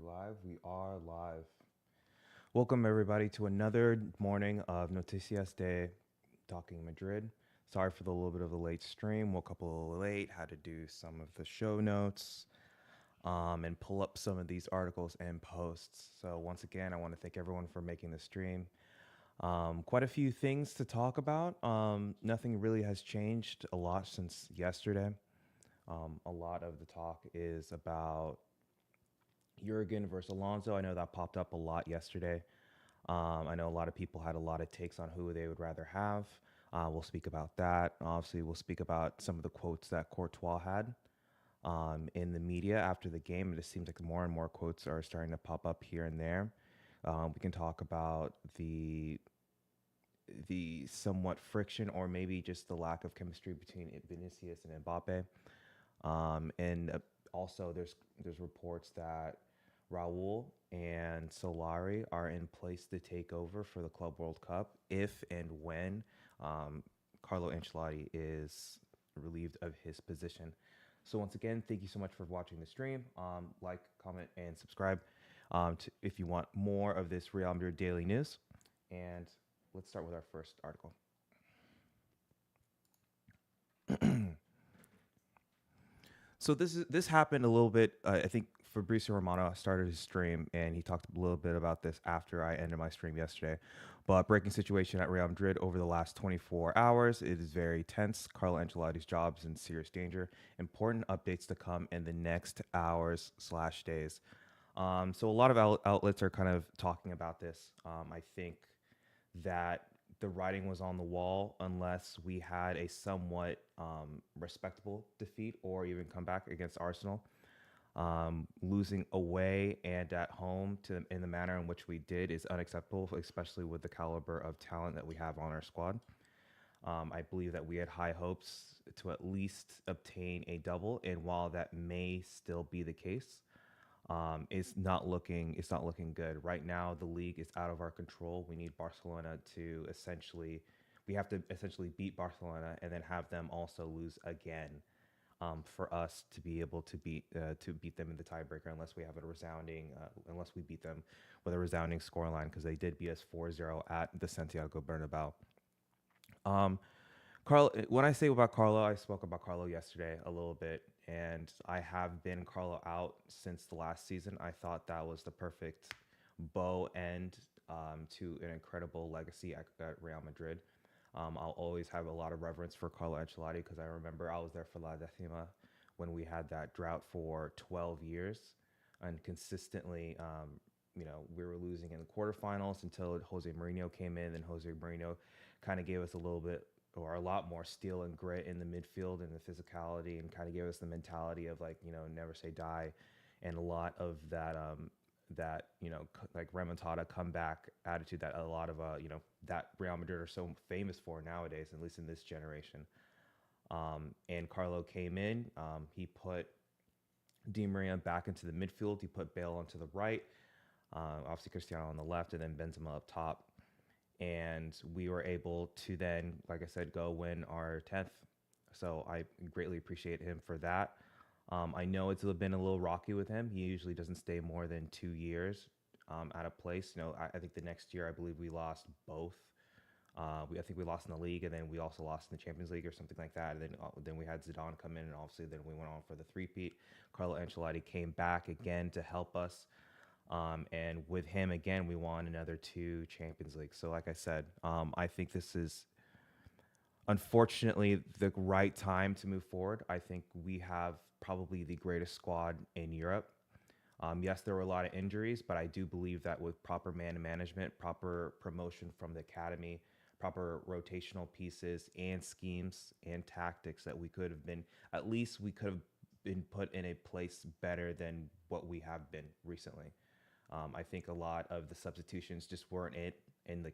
live? We are live. Welcome, everybody, to another morning of Noticias de Talking Madrid. Sorry for the little bit of the late stream. Woke up a little late, had to do some of the show notes and pull up some of these articles and posts. So, once again, I want to thank everyone for making the stream. Quite a few things to talk about. Nothing really has changed a lot since yesterday. A lot of the talk is about Jurgen versus Alonso. I know that popped up a lot yesterday. I know a lot of people had a lot of takes on who they would rather have. We'll speak about that. Obviously, we'll speak about some of the quotes that Courtois had in the media after the game. It just seems like more and more quotes are starting to pop up here and there. We can talk about the somewhat friction or maybe just the lack of chemistry between Vinicius and Mbappe. And also, there's reports that Raul and Solari are in place to take over for the Club World Cup if and when Carlo Ancelotti is relieved of his position. So once again, thank you so much for watching the stream. Like, comment, and subscribe if you want more of this Real Madrid daily news. And let's start with our first article. So this happened a little bit. I think Fabrizio Romano started his stream, and he talked a little bit about this after I ended my stream yesterday. But breaking situation at Real Madrid over the last 24 hours. It is very tense. Carlo Ancelotti's job is in serious danger. Important updates to come in the next hours/days. So a lot of outlets are kind of talking about this. I think that the writing was on the wall unless we had a somewhat respectable defeat or even comeback against Arsenal. Losing away and at home in the manner in which we did is unacceptable, especially with the caliber of talent that we have on our squad. I believe that we had high hopes to at least obtain a double, and while that may still be the case, it's not looking good right now. The league is out of our control. We need Barcelona to essentially beat Barcelona and then have them also lose again for us to be able to beat them in the tiebreaker unless we beat them with a resounding scoreline, because they did beat us 4-0 at the Santiago Bernabeu. Carlo, when I say about Carlo, I spoke about Carlo yesterday a little bit, and I have been Carlo out since the last season. I thought that was the perfect bow end to an incredible legacy at Real Madrid. I'll always have a lot of reverence for Carlo Ancelotti because I remember I was there for La Decima when we had that drought for 12 years, and consistently, we were losing in the quarterfinals until Jose Mourinho came in. And Jose Mourinho kind of gave us a little bit or a lot more steel and grit in the midfield and the physicality, and kind of gave us the mentality of never say die, and a lot of that like remontada comeback attitude that a lot of that Real Madrid are so famous for nowadays, at least in this generation. And Carlo came in. He put Di Maria back into the midfield. He put Bale onto the right. Obviously Cristiano on the left, and then Benzema up top. And we were able to then, like I said, go win our 10th. So I greatly appreciate him for that. I know it's been a little rocky with him. He usually doesn't stay more than 2 years at a place. I think the next year, I believe we lost both. I think we lost in the league, and then we also lost in the Champions League or something like that. And then we had Zidane come in, and obviously then we went on for the three-peat. Carlo Ancelotti came back again to help us. And with him again, we won another 2 Champions League. So like I said, I think this is unfortunately the right time to move forward. I think we have probably the greatest squad in Europe. Yes, there were a lot of injuries, but I do believe that with proper man management, proper promotion from the academy, proper rotational pieces and schemes and tactics, that we could have been, at least we could have been put in a place better than what we have been recently. I think a lot of the substitutions just weren't it, and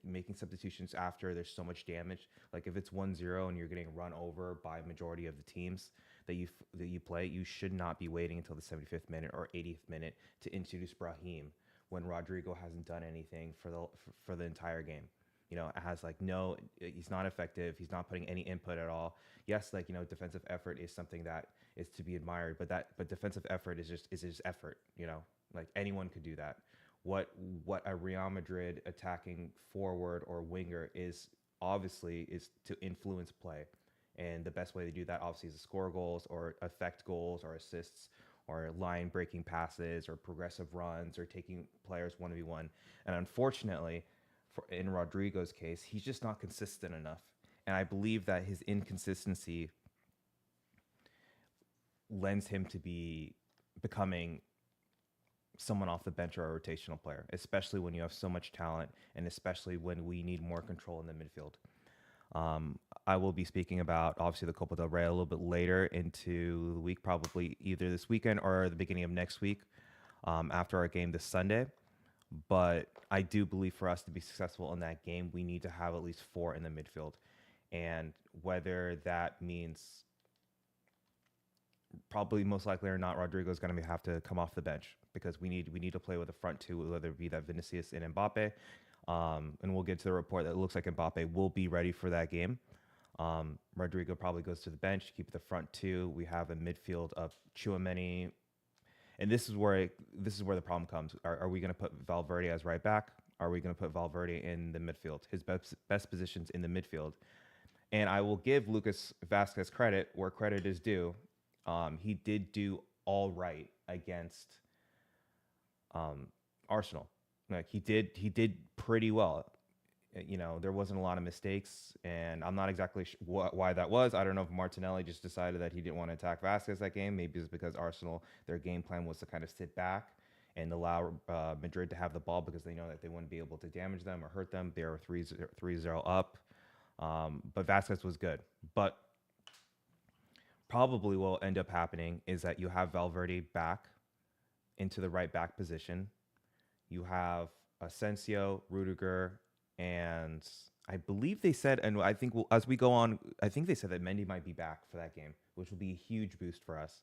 making substitutions after there's so much damage. Like if it's 1-0 and you're getting run over by a majority of the teams that you play, you should not be waiting until the 75th minute or 80th minute to introduce Brahim when Rodrigo hasn't done anything for the entire game. It has he's not effective. He's not putting any input at all. Yes, defensive effort is something that is to be admired. But defensive effort is just effort. Like anyone could do that. What a Real Madrid attacking forward or winger is obviously is to influence play, and the best way to do that obviously is to score goals or affect goals or assists or line breaking passes or progressive runs or taking players 1v1. And unfortunately, in Rodrigo's case, he's just not consistent enough. And I believe that his inconsistency lends him to be becoming someone off the bench or a rotational player, especially when you have so much talent and especially when we need more control in the midfield. I will be speaking about obviously the Copa del Rey a little bit later into the week, probably either this weekend or the beginning of next week, after our game this Sunday. But I do believe for us to be successful in that game, we need to have at least 4 in the midfield. And whether that means probably most likely or not, Rodrigo is going to have to come off the bench because we need to play with the front two, whether it be that Vinicius and Mbappe. And we'll get to the report that it looks like Mbappe will be ready for that game. Rodrigo probably goes to the bench, keep the front two. We have a midfield of Tchouaméni, and this is where the problem comes. Are we going to put Valverde as right back? Are we going to put Valverde in the midfield? His best positions in the midfield. And I will give Lucas Vazquez credit where credit is due. He did do all right against Arsenal. Like he did pretty well. There wasn't a lot of mistakes, and I'm not exactly why that was. I don't know if Martinelli just decided that he didn't want to attack Vasquez that game. Maybe it's because Arsenal, their game plan was to kind of sit back and allow Madrid to have the ball because they know that they wouldn't be able to damage them or hurt them. They were 3-0 up, but Vasquez was good. But probably what will end up happening is that you have Valverde back into the right back position. You have Asensio, Rudiger, and I believe they said, and I think as we go on, I think they said that Mendy might be back for that game, which will be a huge boost for us.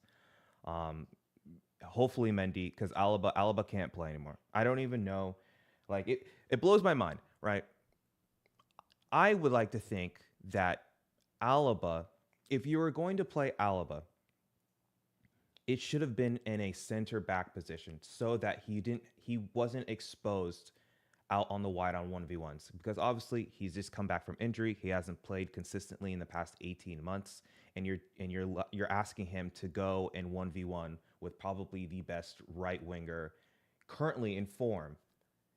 Hopefully Mendy, because Alaba can't play anymore. I don't even know. Like it blows my mind, right? I would like to think that Alaba, if you were going to play Alaba, it should have been in a center back position so that he wasn't exposed out on the wide on 1v1s, because obviously he's just come back from injury. He hasn't played consistently in the past 18 months, and you're asking him to go in 1v1 with probably the best right winger currently in form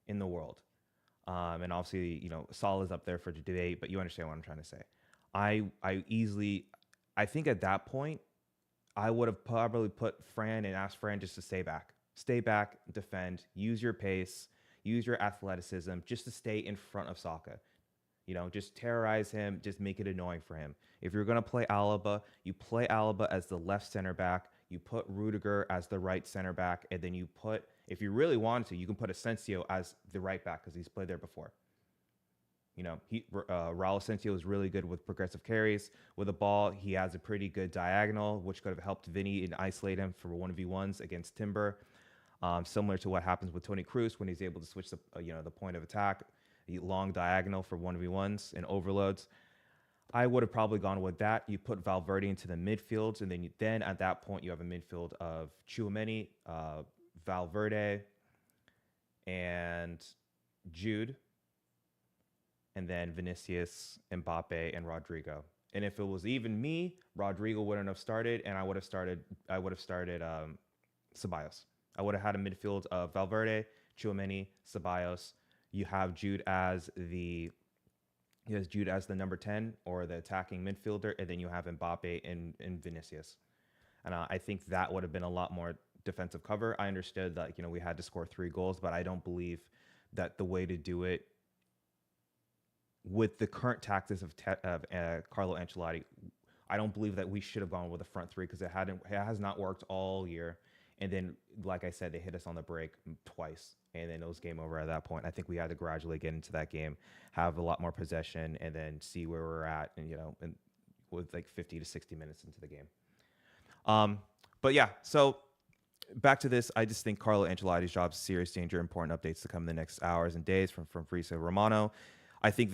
in the world. And obviously, Salah's up there for debate, but you understand what I'm trying to say. I think at that point, I would have probably put Fran and asked Fran just to stay back, defend, use your pace, use your athleticism just to stay in front of Saka. Just terrorize him, just make it annoying for him. If you're going to play Alaba, you play Alaba as the left center back, you put Rudiger as the right center back, and then if you really wanted to, you can put Asensio as the right back because he's played there before. Raul Asensio is really good with progressive carries. With the ball, he has a pretty good diagonal, which could have helped Vinny and isolate him for 1v1s against Timber. Similar to what happens with Toni Kroos when he's able to switch the point of attack, the long diagonal for 1v1s and overloads. I would have probably gone with that. You put Valverde into the midfield, and then at that point you have a midfield of Tchouaméni, Valverde, and Jude, and then Vinicius, Mbappe, and Rodrigo. And if it was even me, Rodrigo wouldn't have started, and I would have started Ceballos. I would have had a midfield of Valverde, Tchouaméni, Ceballos. You have Jude as the number 10 or the attacking midfielder, and then you have Mbappe and Vinicius. And I think that would have been a lot more defensive cover. I understood that we had to score 3 goals, but I don't believe that the way to do it with the current tactics of Carlo Ancelotti, I don't believe that we should have gone with a front 3 because it has not worked all year. And then, like I said, they hit us on the break twice, and then it was game over at that point. I think we had to gradually get into that game, have a lot more possession, and then see where we're at, and with like 50 to 60 minutes into the game. But yeah, so back to this. I just think Carlo Ancelotti's job is serious danger. Important updates to come in the next hours and days from Fabrizio Romano. I think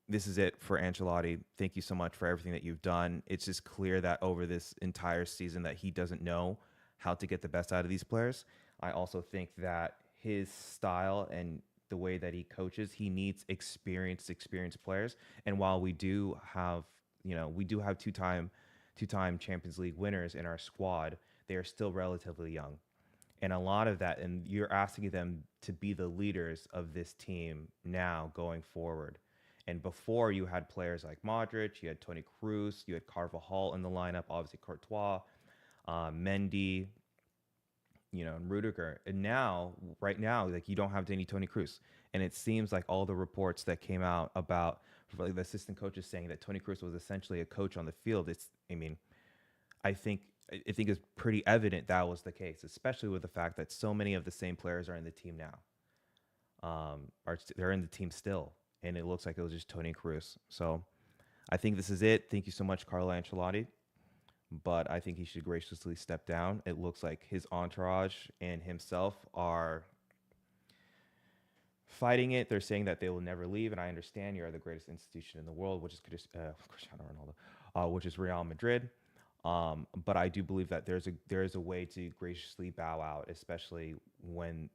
this is it for Ancelotti. Thank you so much for everything that you've done. It's just clear that over this entire season that he doesn't know how to get the best out of these players. I also think that his style and the way that he coaches, he needs experienced players. And while we do have, we do have two-time Champions League winners in our squad, they are still relatively young. And a lot of that, and you're asking them to be the leaders of this team now going forward. And before, you had players like Modric, you had Tony Cruz, you had Carvajal in the lineup, obviously Courtois, Mendy, and Rudiger. And now, right now, like you don't have any Tony Cruz. And it seems like all the reports that came out about like, the assistant coaches saying that Tony Cruz was essentially a coach on the field. I mean, I think it's pretty evident that was the case, especially with the fact that so many of the same players are in the team now. They're in the team still, and it looks like it was just Tony Cruz. So I think this is it. Thank you so much, Carlo Ancelotti. But I think he should graciously step down. It looks like his entourage and himself are fighting it. They're saying that they will never leave, and I understand you are the greatest institution in the world, which is Cristiano Ronaldo, which is Real Madrid. But I do believe that there is a way to graciously bow out, especially when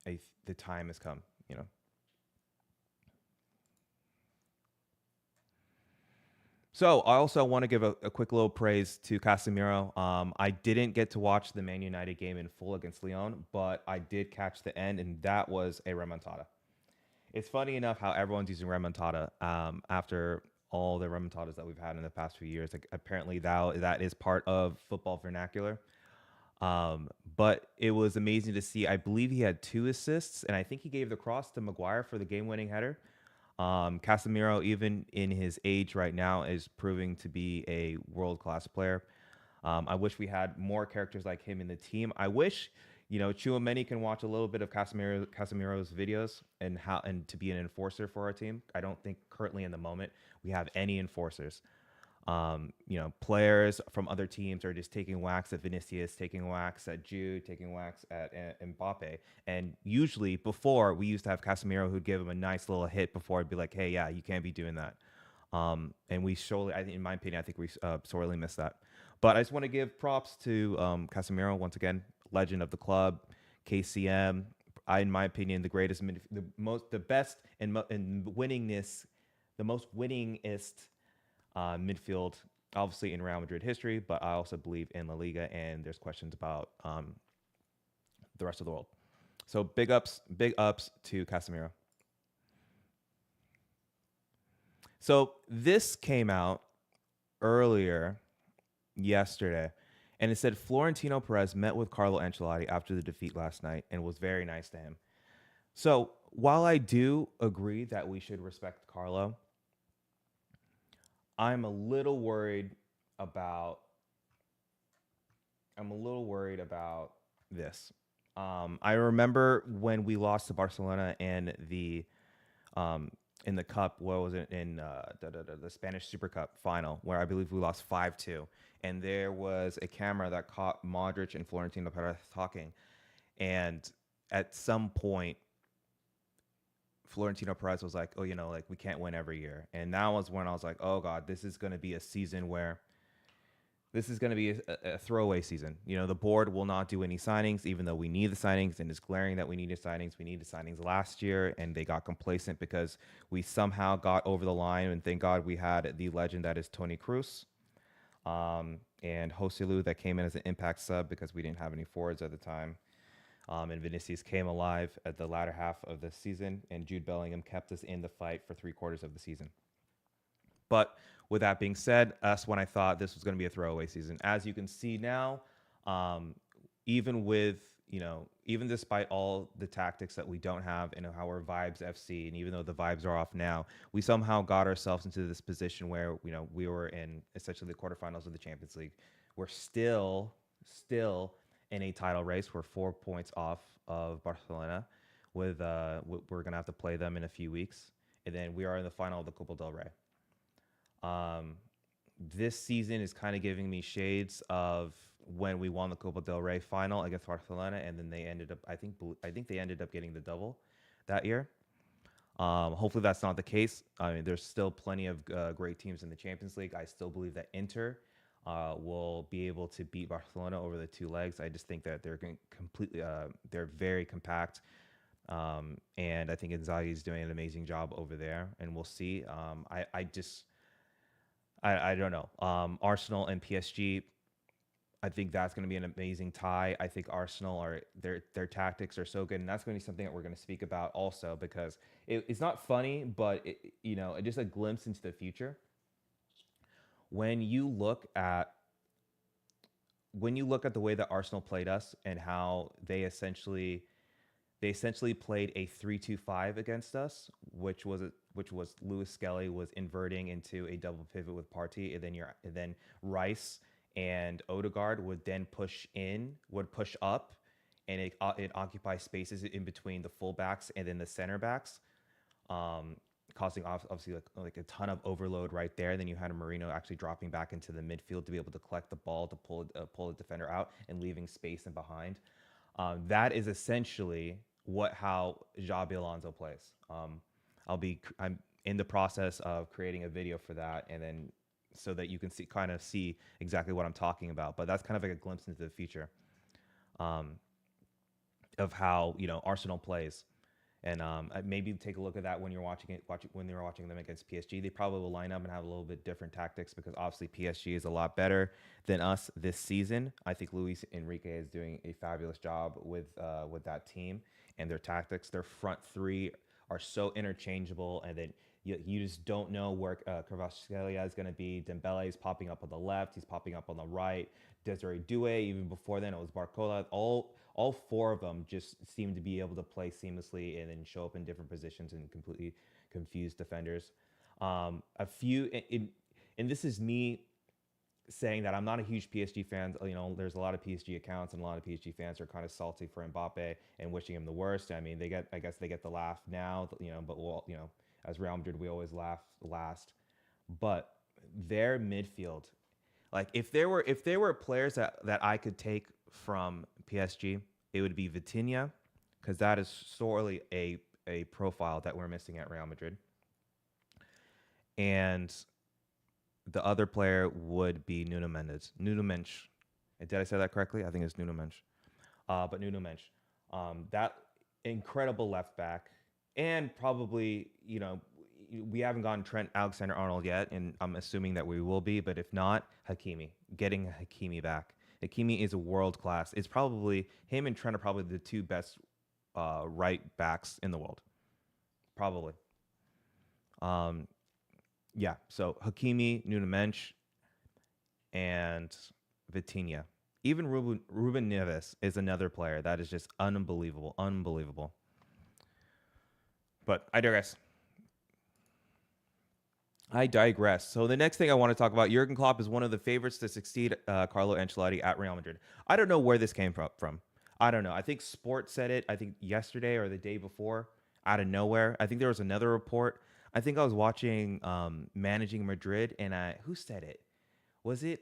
the time has come. So I also want to give a quick little praise to Casemiro. I didn't get to watch the Man United game in full against Lyon, but I did catch the end, and that was a remontada. It's funny enough how everyone's using remontada after all the remontadas that we've had in the past few years. Like apparently that is part of football vernacular. But it was amazing to see. I believe he had 2 assists, and I think he gave the cross to Maguire for the game-winning header. Casemiro, even in his age right now, is proving to be a world-class player. I wish we had more characters like him in the team. I wish, Chouameni can watch a little bit of Casemiro's videos and to be an enforcer for our team. I don't think currently in the moment we have any enforcers. Players from other teams are just taking whacks at Vinicius, taking whacks at Jude, taking whacks at Mbappe. And usually before, we used to have Casemiro who'd give him a nice little hit before it'd be like, hey, yeah, you can't be doing that. And we surely, in my opinion, I think we sorely missed that. But I just want to give props to Casemiro once again, legend of the club, KCM. In my opinion, the greatest, the best in winningness, the most winningest midfield, obviously in Real Madrid history, but I also believe in La Liga, and there's questions about the rest of the world. So big ups to Casemiro. So this came out earlier yesterday, and it said Florentino Perez met with Carlo Ancelotti after the defeat last night and was very nice to him. So while I do agree that we should respect Carlo, I'm a little worried about this. I remember when we lost to Barcelona and in the cup. What was it in the Spanish Super Cup final, where I believe we lost 5-2, and there was a camera that caught Modric and Florentino Perez talking, and at some point Florentino Perez was like, "Oh, like we can't win every year," and that was when I was like, "Oh God, this is going to be a season where." This is going to be a throwaway season. The board will not do any signings, even though we need the signings, and it's glaring that we needed signings. We needed signings last year, and they got complacent because we somehow got over the line. And thank God we had the legend that is Tony Cruz and Joselu that came in as an impact sub because we didn't have any forwards at the time. And Vinicius came alive at the latter half of the season, and Jude Bellingham kept us in the fight for 3/4 of the season. But with that being said, that's when I thought this was going to be a throwaway season. As you can see now, even even despite all the tactics that we don't have in our Vibes FC, and even though the vibes are off now, we somehow got ourselves into this position where, we were in essentially the quarterfinals of the Champions League. We're still in a title race. We're 4 points off of Barcelona. We're going to have to play them in a few weeks. And then we are in the final of the Copa del Rey. This season is kind of giving me shades of when we won the Copa del Rey final against Barcelona, and then they ended up, I think they ended up getting the double that year. Hopefully that's not the case. I mean, there's still plenty of great teams in the Champions League. I still believe that Inter will be able to beat Barcelona over the two legs. I just think that they're going completely, they're very compact. And I think Inzaghi is doing an amazing job over there, and we'll see. I don't know. Arsenal and PSG. I think that's going to be an amazing tie. I think Arsenal are their tactics are so good, and that's going to be something that we're going to speak about also because it's not funny, but just a glimpse into the future. When you look at the way that Arsenal played us and how they essentially played a 3-2-5 against us, which was Lewis Skelly was inverting into a double pivot with Partey, and then Rice and Odegaard would push up, and it occupies spaces in between the fullbacks and then the center backs, um, causing obviously like a ton of overload right there. Then you had Marino actually dropping back into the midfield to be able to collect the ball to pull a defender out and leaving space in behind. That is essentially how Xabi Alonso plays. I'm in the process of creating a video for that, and then so that you can see exactly what I'm talking about. But that's kind of like a glimpse into the future, um, of how Arsenal plays. And maybe take a look at that when you're when they're watching them against PSG. They probably will line up and have a little bit different tactics because obviously PSG is a lot better than us this season. I think Luis Enrique is doing a fabulous job with that team and their tactics. Their front three are so interchangeable, and then you just don't know where Kvaratskhelia is going to be. Dembele is popping up on the left. He's popping up on the right. Desiree Doué, even before then, it was Barcola. All four of them just seem to be able to play seamlessly and then show up in different positions and completely confuse defenders. A few, and this is me saying that I'm not a huge PSG fan. There's a lot of PSG accounts and a lot of PSG fans are kind of salty for Mbappe and wishing him the worst. I mean, I guess they get the laugh now, but as Real Madrid, we always laugh last. But their midfield, like if there were players that I could take from PSG, it would be Vitinha, because that is sorely a profile that we're missing at Real Madrid. And the other player would be Nuno Mendes. Nuno Mensch. Did I say that correctly? I think it's Nuno Mensch. But Nuno Mensch. That incredible left back. And probably, we haven't gotten Trent Alexander-Arnold yet, and I'm assuming that we will be. But if not, Hakimi. Getting Hakimi back. Hakimi is a world class. It's probably him and Trent are probably the two best right backs in the world. Probably. Um, yeah. So Hakimi, Nuno Mensch, and Vitinha. Even Ruben Neves is another player that is just unbelievable, unbelievable. But I digress. I digress. So the next thing I want to talk about, Jurgen Klopp is one of the favorites to succeed Carlo Ancelotti at Real Madrid. I don't know where this came from. I don't know. I think Sport said it, I think yesterday or the day before, out of nowhere. I think there was another report. I think I was watching Managing Madrid, and who said it? Was it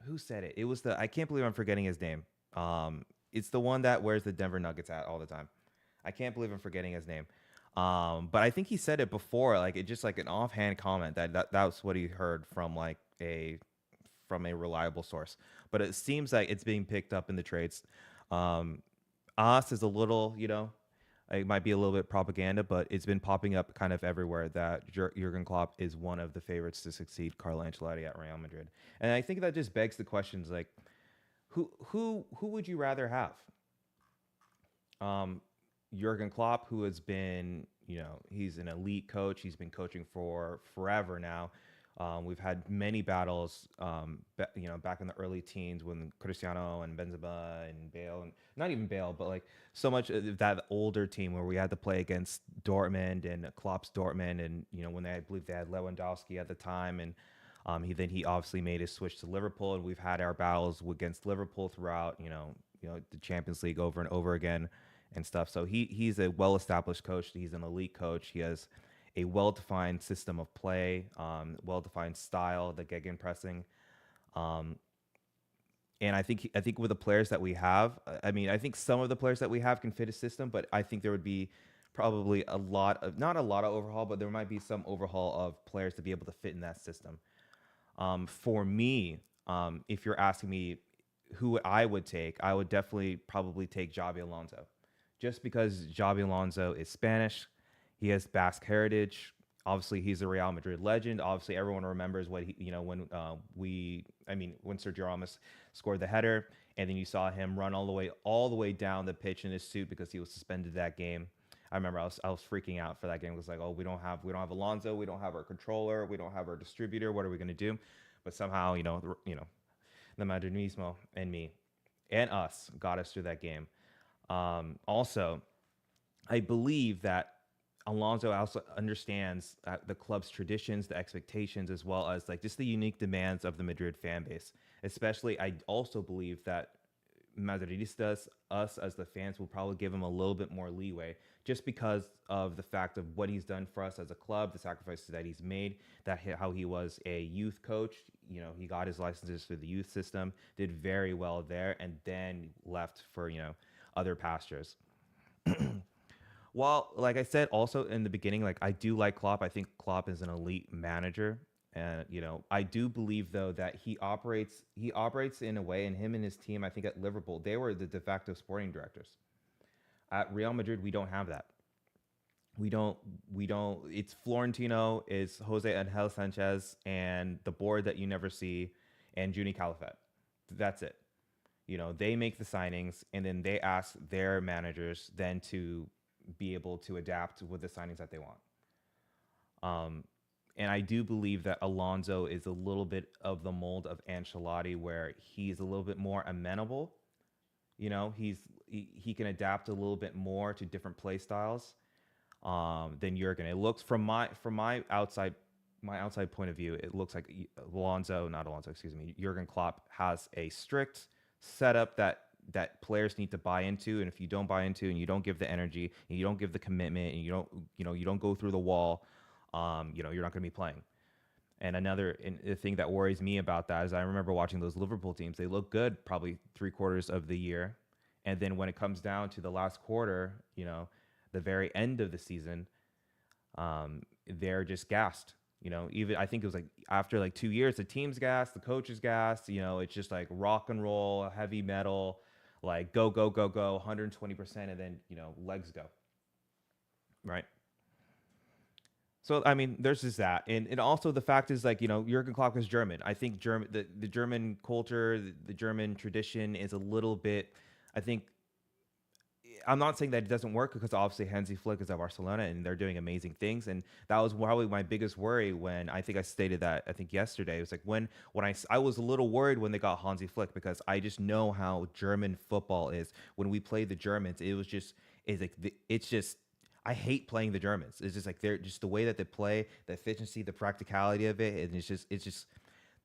who said it? It was I can't believe I'm forgetting his name. It's the one that wears the Denver Nuggets hat all the time. I can't believe I'm forgetting his name. But I think he said it before, like it just like an offhand comment that was what he heard from like a reliable source. But it seems like it's being picked up in the trades. Us is a little, it might be a little bit propaganda, but it's been popping up kind of everywhere that Jurgen Klopp is one of the favorites to succeed Carlo Ancelotti at Real Madrid. And I think that just begs the questions like, who would you rather have? Um, Jurgen Klopp, who has been, he's an elite coach. He's been coaching for forever now. We've had many battles, back in the early teens when Cristiano and Benzema and Bale, and not even Bale, but like so much of that older team where we had to play against Dortmund and Klopp's Dortmund, and when I believe they had Lewandowski at the time, and he obviously made his switch to Liverpool, and we've had our battles against Liverpool throughout, the Champions League over and over again and stuff. So he's a well established coach. He's an elite coach. He has a well-defined system of play, well-defined style, the gegenpressing, And I think with the players that we have, I mean, I think some of the players that we have can fit a system, but I think there would be probably a lot of not a lot of overhaul, but there might be some overhaul of players to be able to fit in that system. For me, if you're asking me who I would take, I would definitely probably take Javi Alonso, just because Javi Alonso is Spanish. He has Basque heritage. Obviously, he's a Real Madrid legend. Obviously, everyone remembers what he, when when Sergio Ramos scored the header, and then you saw him run all the way down the pitch in his suit because he was suspended that game. I remember I was freaking out for that game. It was like, oh, we don't have Alonso, we don't have our controller, we don't have our distributor. What are we gonna do? But somehow, the Madridismo and me and us got us through that game. Also, I believe that Alonso also understands the club's traditions, the expectations, as well as like just the unique demands of the Madrid fan base. Especially, I also believe that Madridistas, us as the fans, will probably give him a little bit more leeway just because of the fact of what he's done for us as a club, the sacrifices that he's made, how he was a youth coach. He got his licenses through the youth system, did very well there, and then left for, other pastures. Well, like I said, also in the beginning, like I do like Klopp. I think Klopp is an elite manager, and I do believe though that he operates in a way, and him and his team, I think at Liverpool, they were the de facto sporting directors. At Real Madrid, we don't have that. We don't. It's Florentino, is Jose Angel Sanchez, and the board that you never see, and Juni Calafet. That's it. They make the signings, and then they ask their managers then to be able to adapt with the signings that they want. Um, and I do believe that Alonso is a little bit of the mold of Ancelotti, where he's a little bit more amenable. He can adapt a little bit more to different play styles than Jurgen. It looks from my outside point of view, it looks like not Alonso, excuse me, Jurgen Klopp has a strict setup that players need to buy into, and if you don't buy into and you don't give the energy and you don't give the commitment and you don't go through the wall, you're not going to be playing. And the thing that worries me about that is I remember watching those Liverpool teams. They look good probably 3 quarters of the year, and then when it comes down to the last quarter, the very end of the season, they're just gassed. Even I think it was like after like 2 years, the team's gassed, the coach is gassed. It's just like rock and roll, heavy metal, like go go go go, 120%, and then legs go, right? So I mean, there's just that, and also the fact is like Jurgen Klopp is German. I think the German culture, the German tradition is a little bit. I think I'm not saying that it doesn't work because obviously Hansi Flick is at Barcelona and they're doing amazing things, and that was probably my biggest worry when I think I stated that I think yesterday. It was like when I was a little worried when they got Hansi Flick because I just know how German football is. When we played the Germans, it's just I hate playing the Germans. It's just like they're just the way that they play, the efficiency, the practicality of it, and it's just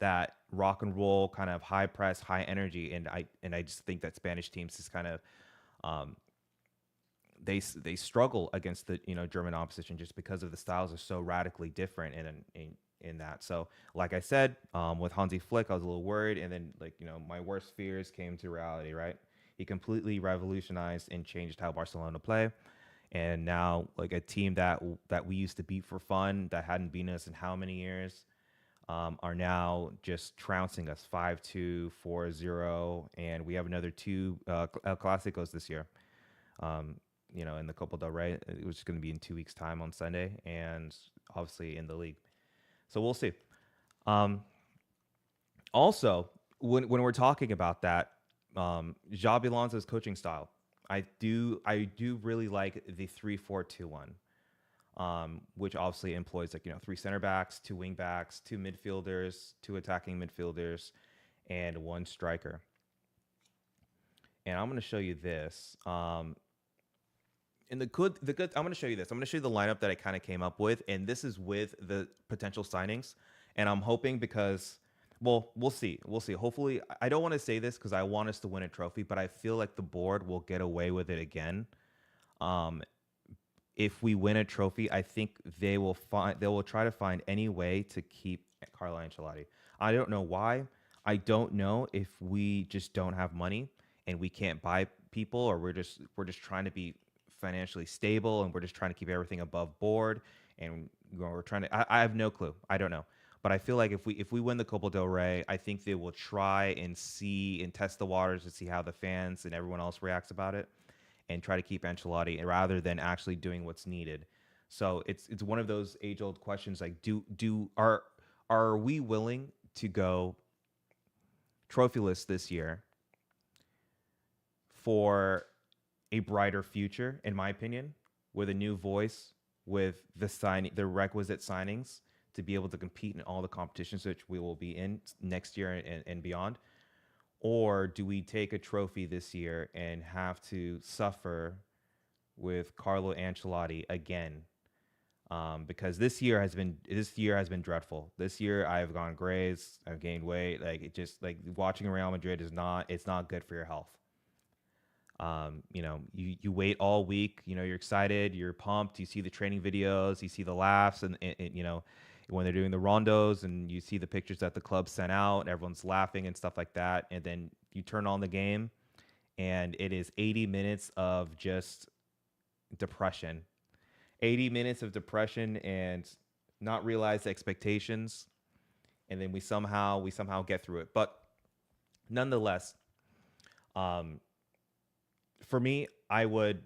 that rock and roll kind of high press, high energy, and I just think that Spanish teams is kind of um, they struggle against the German opposition just because of the styles are so radically different in that. So like I said, with Hansi Flick, I was a little worried, and then like my worst fears came to reality. Right, he completely revolutionized and changed how Barcelona play, and now like a team that we used to beat for fun, that hadn't beaten us in how many years, are now just trouncing us 5-2, 4-0, and we have another two El Clásicos this year. Um, in the Copa del Rey, which is going to be in 2 weeks' time on Sunday, and obviously in the league. So we'll see. Um, Also, when we're talking about that, Xabi Alonso's coaching style, I do really like the 3-4-2-1, which obviously employs like three center backs, two wing backs, two midfielders, two attacking midfielders, and one striker. And I'm going to show you this. And the good, I'm going to show you this. I'm going to show you the lineup that I kind of came up with, and this is with the potential signings. And I'm hoping because, well, we'll see. We'll see. Hopefully, I don't want to say this because I want us to win a trophy, but I feel like the board will get away with it again. Um, if we win a trophy, I think they will try to find any way to keep Carlo Ancelotti. I don't know why. I don't know if we just don't have money and we can't buy people, or we're just trying to be financially stable and we're just trying to keep everything above board, and we're trying to. I have no clue. I don't know. But I feel like if we win the Copa del Rey, I think they will try and see and test the waters to see how the fans and everyone else reacts about it, and try to keep Ancelotti rather than actually doing what's needed. So it's one of those age old questions like are we willing to go trophyless this year for a brighter future, in my opinion, with a new voice, with the requisite signings to be able to compete in all the competitions which we will be in next year and beyond? Or do we take a trophy this year and have to suffer with Carlo Ancelotti again? Because this year has been dreadful. This year I've gone grays, I've gained weight. Like it just like watching Real Madrid is not it's not good for your health. You wait all week. You're excited, you're pumped. You see the training videos, you see the laughs, and when they're doing the rondos, and you see the pictures that the club sent out, and everyone's laughing and stuff like that. And then you turn on the game, and it is 80 minutes of just depression. 80 minutes of depression and not realize the expectations, and then we somehow get through it. But nonetheless, um, for me, I would,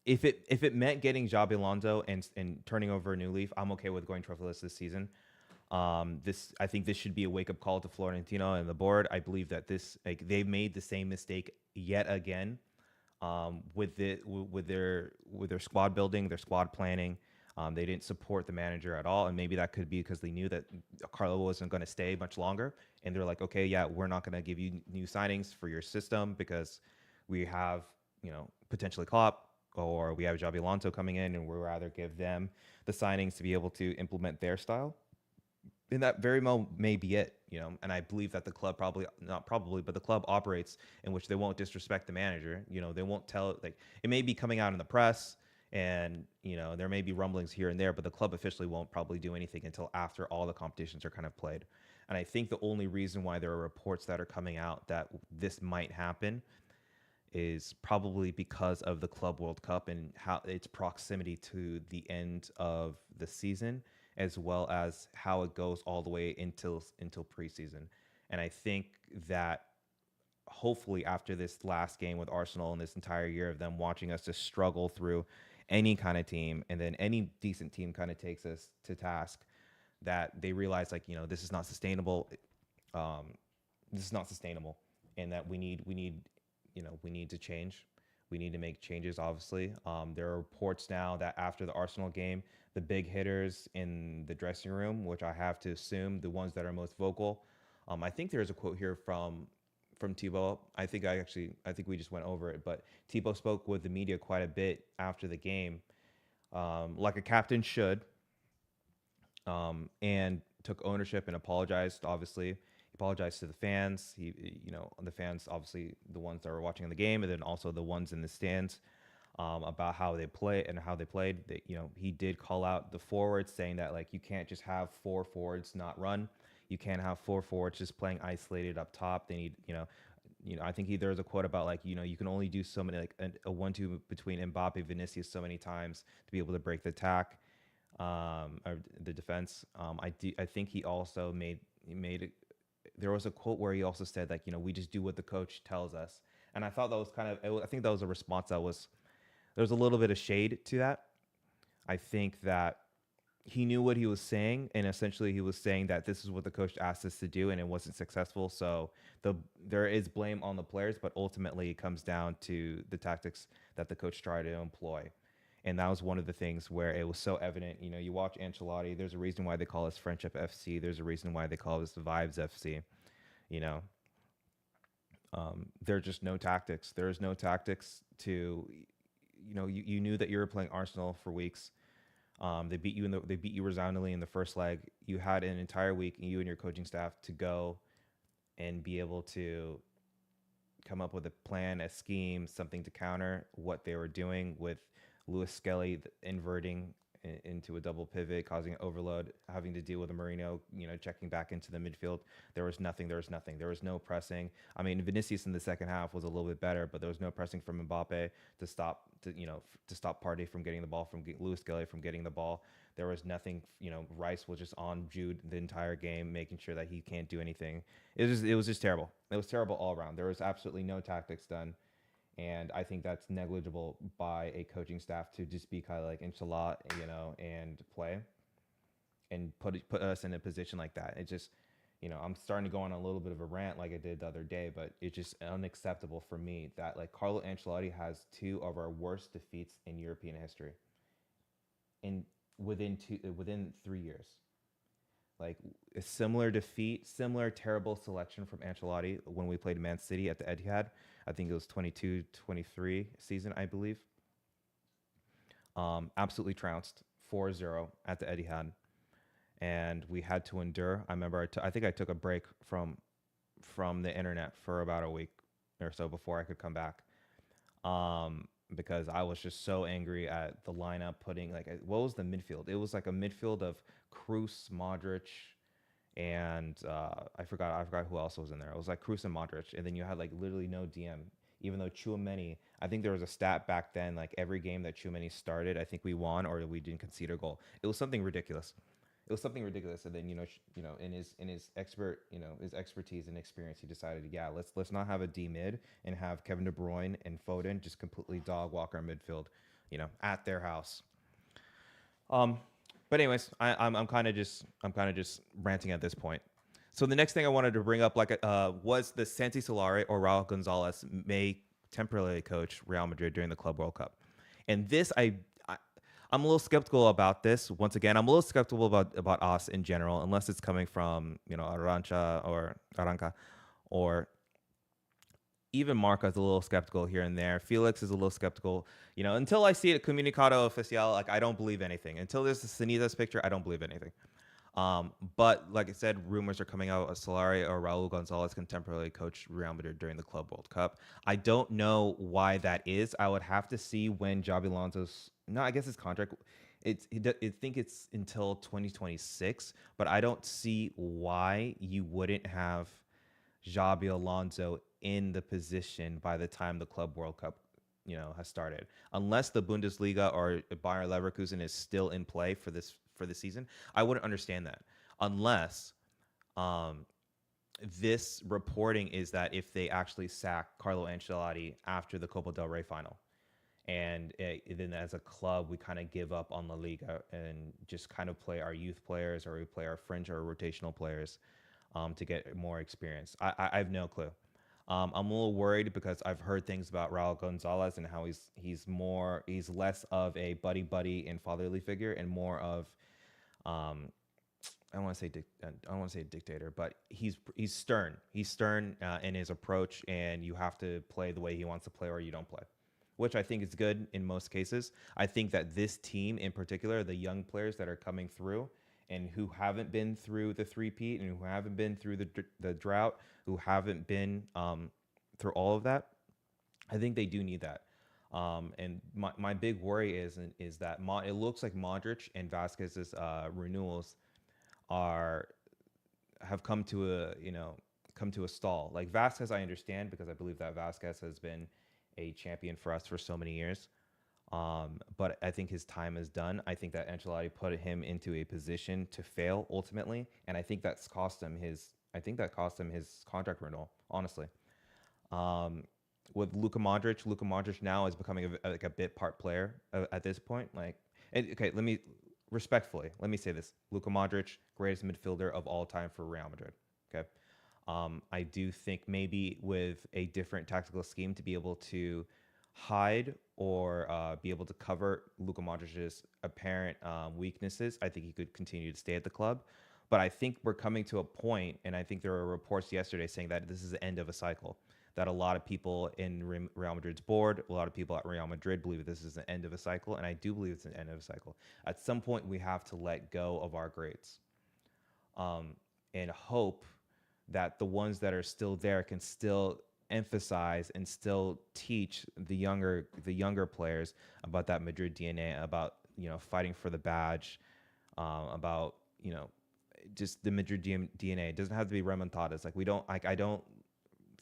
if it meant getting Xabi Alonso and turning over a new leaf, I'm okay with going trophyless this season. This I think this should be a wake up call to Florentino and the board. I believe that they made the same mistake yet again, with their squad building, their squad planning. They didn't support the manager at all, and maybe that could be because they knew that Carlo wasn't going to stay much longer, and they're like, okay, yeah, we're not going to give you new signings for your system because we have potentially Klopp, or we have Xabi Alonso coming in, and we'd rather give them the signings to be able to implement their style. And that very well may be it. And I believe that the club probably not probably, but the club operates in which they won't disrespect the manager. They won't tell, like, it may be coming out in the press, and there may be rumblings here and there, but the club officially won't probably do anything until after all the competitions are kind of played. And I think the only reason why there are reports that are coming out that this might happen is probably because of the Club World Cup and how its proximity to the end of the season, as well as how it goes all the way until preseason. And I think that hopefully after this last game with Arsenal and this entire year of them watching us just struggle through any kind of team, and then any decent team kind of takes us to task, that they realize, like, this is not sustainable. Um, this is not sustainable, and that we need to change. We need to make changes. Obviously, there are reports now that after the Arsenal game, the big hitters in the dressing room, which I have to assume the ones that are most vocal. I think there's a quote here from Tebow. I think we just went over it, but Tebow spoke with the media quite a bit after the game, like a captain should, and took ownership and apologized. Obviously, he apologized to the fans. The fans, obviously, the ones that were watching the game, and then also the ones in the stands, about how they play and how they played. He did call out the forwards, saying that, like, you can't just have four forwards not run. You can't have four forwards just playing isolated up top. They need, I think there was a quote about, like, you can only do so many, like a 1-2 between Mbappe, Vinicius so many times to be able to break the attack, or the defense. I think he also made it. There was a quote where he also said, like, we just do what the coach tells us, and I thought that was I think that was a response that was there was a little bit of shade to that. I think that he knew what he was saying, and essentially he was saying that this is what the coach asked us to do, and it wasn't successful. So there is blame on the players, but ultimately it comes down to the tactics that the coach tried to employ. And that was one of the things where it was so evident. You watch Ancelotti. There's a reason why they call us Friendship FC. There's a reason why they call us the Vibes FC. You know, there's just no tactics. There is no tactics to, you knew that you were playing Arsenal for weeks. They beat you resoundingly in the first leg. You had an entire week, you and your coaching staff, to go and be able to come up with a plan, a scheme, something to counter what they were doing with Lewis Skelly inverting into a double pivot, causing overload, having to deal with a Marino, checking back into the midfield. There was nothing. There was nothing. There was no pressing. I mean, Vinicius in the second half was a little bit better, but there was no pressing from Mbappe to stop Partey from getting the ball, from Luis Skelly from getting the ball. There was nothing. Rice was just on Jude the entire game, making sure that he can't do anything. It was just terrible. It was terrible all around. There was absolutely no tactics done. And I think that's negligible by a coaching staff to just be kind of like enchilada, and play and put us in a position like that. It just, I'm starting to go on a little bit of a rant like I did the other day, but it's just unacceptable for me that like Carlo Ancelotti has two of our worst defeats in European history in within 3 years. Like a similar defeat, similar terrible selection from Ancelotti when we played Man City at the Etihad. I think it was 22-23 season, I believe. Absolutely trounced 4-0 at the Etihad. And we had to endure. I remember I think I took a break from the internet for about a week or so before I could come back. Because I was just so angry at the lineup putting like, what was the midfield? It was like a midfield of Kroos, Modric, and I forgot who else was in there. It was like Kroos and Modric, and then you had like literally no DM. Even though Tchouaméni, I think there was a stat back then, like every game that Tchouaméni started, I think we won or we didn't concede a goal. It was something ridiculous. It was something ridiculous, and then his expertise and experience, he decided, yeah, let's not have a D mid and have Kevin De Bruyne and Foden just completely dog walk our midfield, at their house. But anyways, I'm kind of just ranting at this point. So the next thing I wanted to bring up, was the Santi Solari or Raul Gonzalez may temporarily coach Real Madrid during the Club World Cup, and this I'm a little skeptical about this. Once again, I'm a little skeptical about us in general, unless it's coming from Aranca, or even Marca's a little skeptical here and there. Felix is a little skeptical. Until I see a comunicado oficial, like I don't believe anything. Until there's a Cenizas picture, I don't believe anything. But like I said, rumors are coming out of Solari or Raul Gonzalez can temporarily coach Real Madrid during the Club World Cup. I don't know why that is. I would have to see when Xabi Alonso's I guess his contract. I think it's until 2026, but I don't see why you wouldn't have Xabi Alonso in the position by the time the Club World Cup, has started, unless the Bundesliga or Bayer Leverkusen is still in play for this season. I wouldn't understand that unless this reporting is that if they actually sack Carlo Ancelotti after the Copa del Rey final. And then as a club, we kind of give up on La Liga and just kind of play our youth players, or we play our fringe or rotational players to get more experience. I have no clue. I'm a little worried because I've heard things about Raul Gonzalez and how he's less of a buddy and fatherly figure and more of I don't want to say a dictator, but he's stern. He's stern in his approach, and you have to play the way he wants to play or you don't play, which I think is good in most cases. I think that this team in particular, the young players that are coming through and who haven't been through the three-peat and who haven't been through the drought, who haven't been through all of that, I think they do need that. And my big worry is that it looks like Modric and Vasquez's renewals have come to a stall. Like Vasquez, I understand because I believe that Vasquez has been a champion for us for so many years. But I think his time is done. I think that Ancelotti put him into a position to fail ultimately, and I think that's cost him his contract renewal. Honestly, with Luka Modric now is becoming a bit part player at this point. Okay, let me say this: Luka Modric, greatest midfielder of all time for Real Madrid. Okay. I do think maybe with a different tactical scheme to be able to hide or be able to cover Luka Modric's apparent weaknesses, I think he could continue to stay at the club. But I think we're coming to a point, and I think there were reports yesterday saying that this is the end of a cycle, that a lot of people in Real Madrid's board, a lot of people at Real Madrid believe that this is the end of a cycle, and I do believe it's the end of a cycle. At some point, we have to let go of our greats and hope that the ones that are still there can still emphasize and still teach the younger players about that Madrid DNA, about fighting for the badge, about just the Madrid DNA. It doesn't have to be remontadas. Like we don't like I don't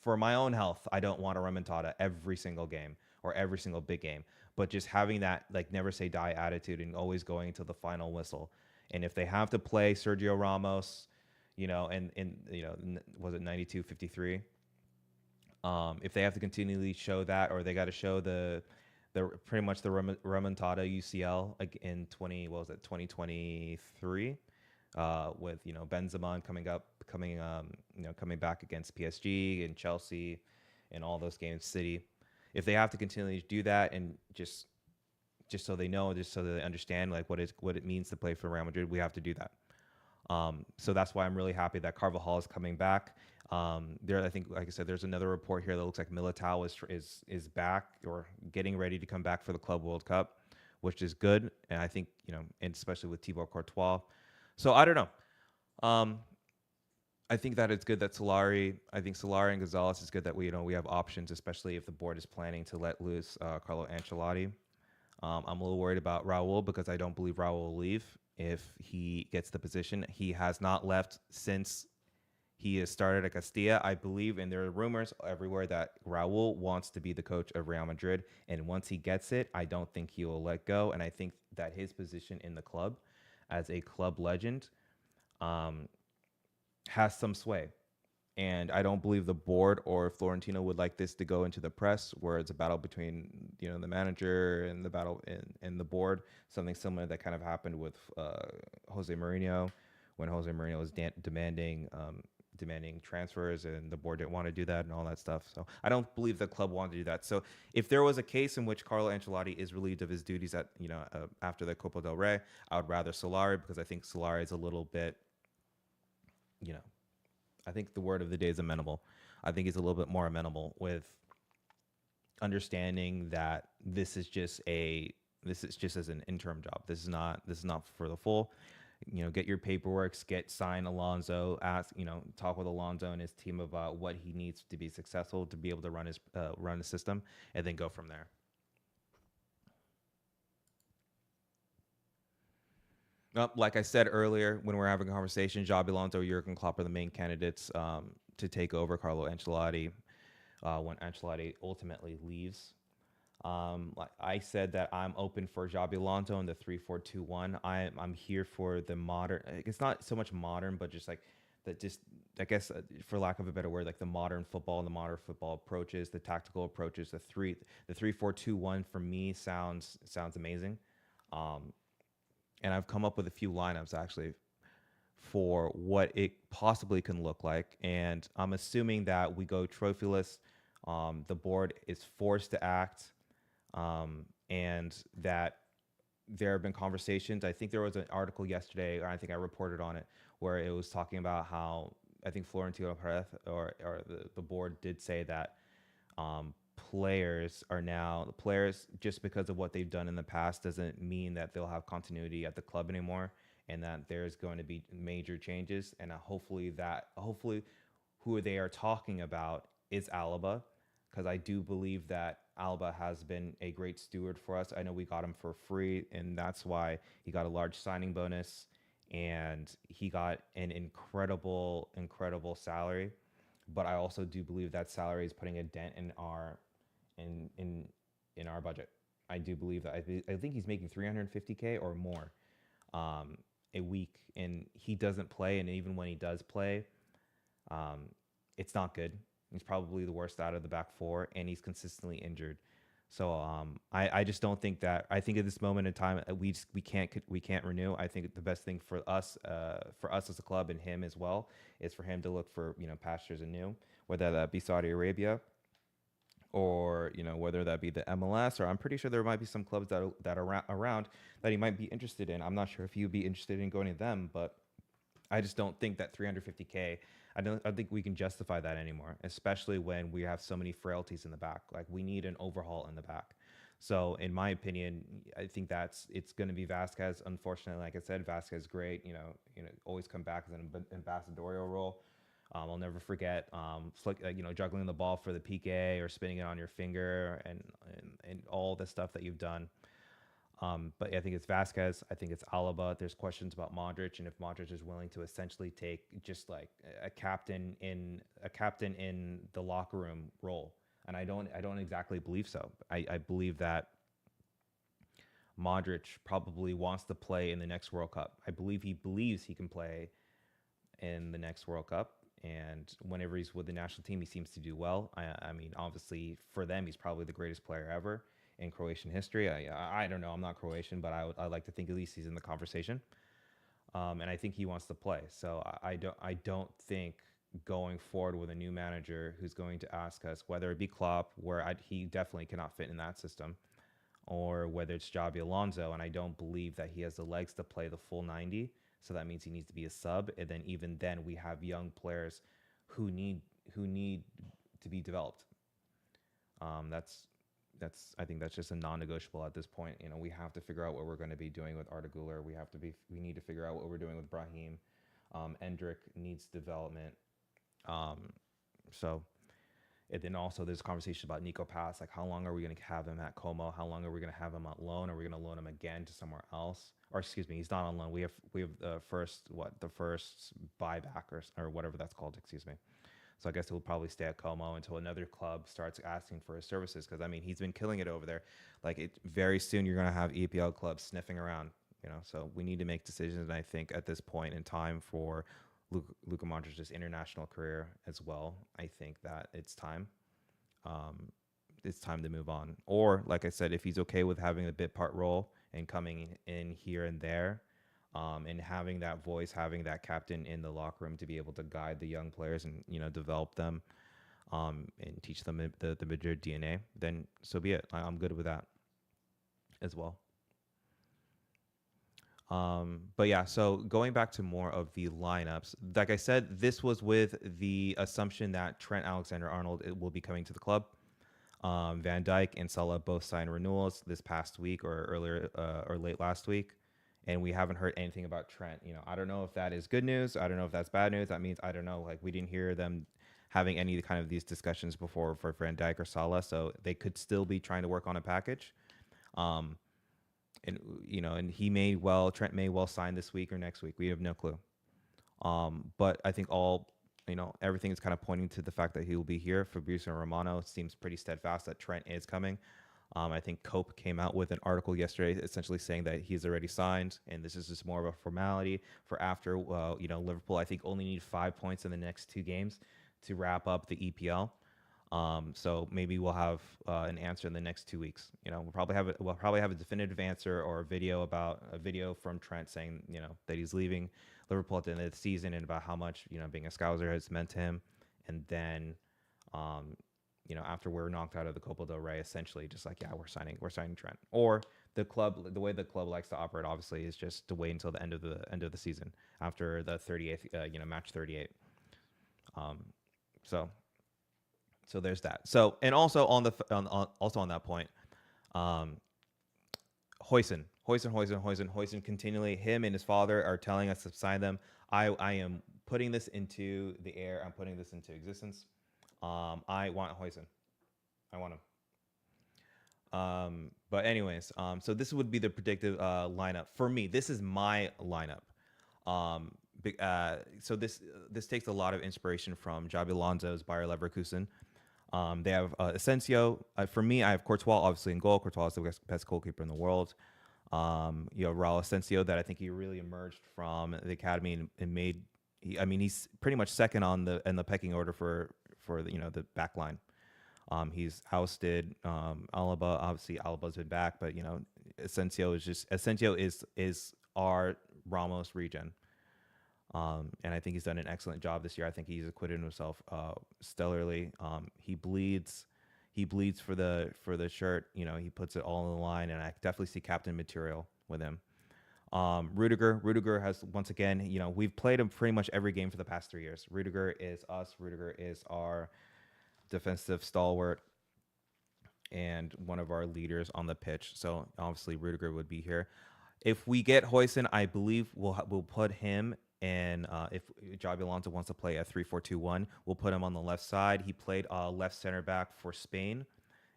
for my own health, I don't want a remontada every single game or every single big game, but just having that like never say die attitude and always going to the final whistle. And if they have to play Sergio Ramos, and was it 92-53? If they have to continually show that, or they got to show the pretty much the remontada UCL like in 2023, with Benzema coming back against PSG and Chelsea and all those games, City. If they have to continually do that, and just so they know, just so that they understand like what it means to play for Real Madrid, we have to do that. So that's why I'm really happy that Carvajal is coming back. I think, like I said, there's another report here that looks like Militao is back or getting ready to come back for the Club World Cup, which is good. And I think, and especially with Thibaut Courtois. So I don't know. I think that it's good that I think Solari and Gonzalez is good that we have options, especially if the board is planning to let loose Carlo Ancelotti. I'm a little worried about Raul because I don't believe Raul will leave if he gets the position. He has not left since he has started at Castilla, I believe, and there are rumors everywhere that Raul wants to be the coach of Real Madrid. And once he gets it, I don't think he will let go. And I think that his position in the club as a club legend has some sway. And I don't believe the board or Florentino would like this to go into the press, where it's a battle between the manager and the board. Something similar that kind of happened with Jose Mourinho, when Jose Mourinho was demanding transfers, and the board didn't want to do that and all that stuff. So I don't believe the club wanted to do that. So if there was a case in which Carlo Ancelotti is relieved of his duties after the Copa del Rey, I would rather Solari, because I think Solari is a little bit, I think the word of the day is amenable. I think he's a little bit more amenable with understanding that this is just as an interim job. This is not for the full. Get your paperwork, sign Alonso, talk with Alonso and his team about what he needs to be successful to be able to run his system, and then go from there. Like I said earlier, when we were having a conversation, Xabi Alonso, Jurgen Klopp are the main candidates to take over Carlo Ancelotti when Ancelotti ultimately leaves. Like I said, that I'm open for Xabi Alonso in the 3-4-2-1. I'm here for the modern. It's not so much modern, but just like that. Just I guess for lack of a better word, like the modern football and the modern football approaches, the tactical approaches. The 3-4-2-1 for me sounds amazing. And I've come up with a few lineups actually for what it possibly can look like. And I'm assuming that we go trophyless. The board is forced to act, and that there have been conversations. I think there was an article yesterday, or I think I reported on it, where it was talking about how I think Florentino Perez or the board did say that players, just because of what they've done in the past doesn't mean that they'll have continuity at the club anymore, and that there's going to be major changes. And hopefully who they are talking about is Alaba, because I do believe that Alba has been a great steward for us. I know we got him for free, and that's why he got a large signing bonus, and he got an incredible salary. But I also do believe that salary is putting a dent in our budget. I do believe that. I think he's making 350K or more a week, and he doesn't play. And even when he does play, it's not good. He's probably the worst out of the back four, and he's consistently injured. So I just don't think that. I think at this moment in time, we can't renew. I think the best thing for us as a club, and him as well, is for him to look for pastures anew, whether that be Saudi Arabia, or whether that be the MLS, or I'm pretty sure there might be some clubs that are around that he might be interested in. I'm not sure if he would be interested in going to them, but I just don't think that 350K. I don't think we can justify that anymore, especially when we have so many frailties in the back. Like, we need an overhaul in the back. So in my opinion, I think it's going to be Vasquez. Unfortunately, like I said, Vasquez great. Always come back as an ambassadorial role. I'll never forget, juggling the ball for the PK or spinning it on your finger, and all the stuff that you've done. But I think it's Vasquez. I think it's Alaba. There's questions about Modric, and if Modric is willing to essentially take just like a captain in the locker room role, and I don't exactly believe so. I believe that Modric probably wants to play in the next World Cup. I believe he believes he can play in the next World Cup. And whenever he's with the national team, he seems to do well. I mean, obviously, for them, he's probably the greatest player ever in Croatian history. I don't know. I'm not Croatian, but I like to think at least he's in the conversation. And I think he wants to play. So I don't think going forward with a new manager who's going to ask us whether it be Klopp, where he definitely cannot fit in that system, or whether it's Javi Alonso, and I don't believe that he has the legs to play the full 90. So that means he needs to be a sub, and then even then we have young players who need to be developed. That's I think that's just a non-negotiable at this point. We have to figure out what we're going to be doing with Arda Güler. We need to figure out what we're doing with Brahim. Endrick needs development. Um, so and then also there's conversation about Nico Pass, like how long are we going to have him at Como? How long are we going to have him on loan? Are we going to loan him again to somewhere else? Or excuse me, he's not on loan. We have the first buyback or whatever that's called. Excuse me. So I guess he'll probably stay at Como until another club starts asking for his services. Because I mean, he's been killing it over there. Like very soon you're going to have EPL clubs sniffing around. So we need to make decisions. And I think at this point in time for Luka Modric's international career as well, I think that it's time. Um, it's time to move on. Or, like I said, if he's okay with having a bit part role and coming in here and there, and having that voice, having that captain in the locker room to be able to guide the young players and develop them, and teach them the Madrid DNA, then so be it. I'm good with that as well. But yeah, so going back to more of the lineups, like I said, this was with the assumption that Trent Alexander-Arnold will be coming to the club. Van Dijk and Salah both signed renewals this past week or earlier or late last week, and we haven't heard anything about Trent. I don't know if that is good news. I don't know if that's bad news. That means I don't know. Like we didn't hear them having any kind of these discussions before for Van Dijk or Salah, so they could still be trying to work on a package. Um, and Trent may well sign this week or next week. We have no clue. But I think everything is kind of pointing to the fact that he will be here. Fabrizio Romano seems pretty steadfast that Trent is coming. I think KLOPP came out with an article yesterday essentially saying that he's already signed, and this is just more of a formality for after, Liverpool, I think, only need 5 points in the next two games to wrap up the EPL. So maybe we'll have an answer in the next 2 weeks. We'll probably have a definitive answer or a video from Trent saying that he's leaving Liverpool at the end of the season and about how much being a Scouser has meant to him. And then after we're knocked out of the Copa del Rey, essentially just like we're signing Trent. Or the way the club likes to operate obviously is just to wait until the end of the season after the 38th match 38. So there's that. So, and also on that point, Hoyson continually, him and his father are telling us to sign them. I am putting this into the air. I'm putting this into existence. I want Hoyson. I want him. But anyways, so this would be the predictive lineup for me. This is my lineup. So this takes a lot of inspiration from Xabi Alonso's Bayer Leverkusen. They have Asensio. For me, I have Courtois obviously in goal. Courtois is the best goalkeeper in the world. You have Raul Asensio that I think he really emerged from the academy and made. He's pretty much second in the pecking order for the back line. He's ousted Alaba. Obviously, Alaba's been back, but Asensio is our Ramos regen. And I think he's done an excellent job this year. I think he's acquitted himself stellarly. He bleeds for the shirt. He puts it all on the line, and I definitely see captain material with him. Rudiger has once again, we've played him pretty much every game for the past 3 years. Rudiger is us. Rudiger is our defensive stalwart and one of our leaders on the pitch. So obviously Rudiger would be here. If we get Hoyson, I believe we'll put him. And if Xabi Alonso wants to play a 3-4-2-1, we'll put him on the left side. He played left center back for Spain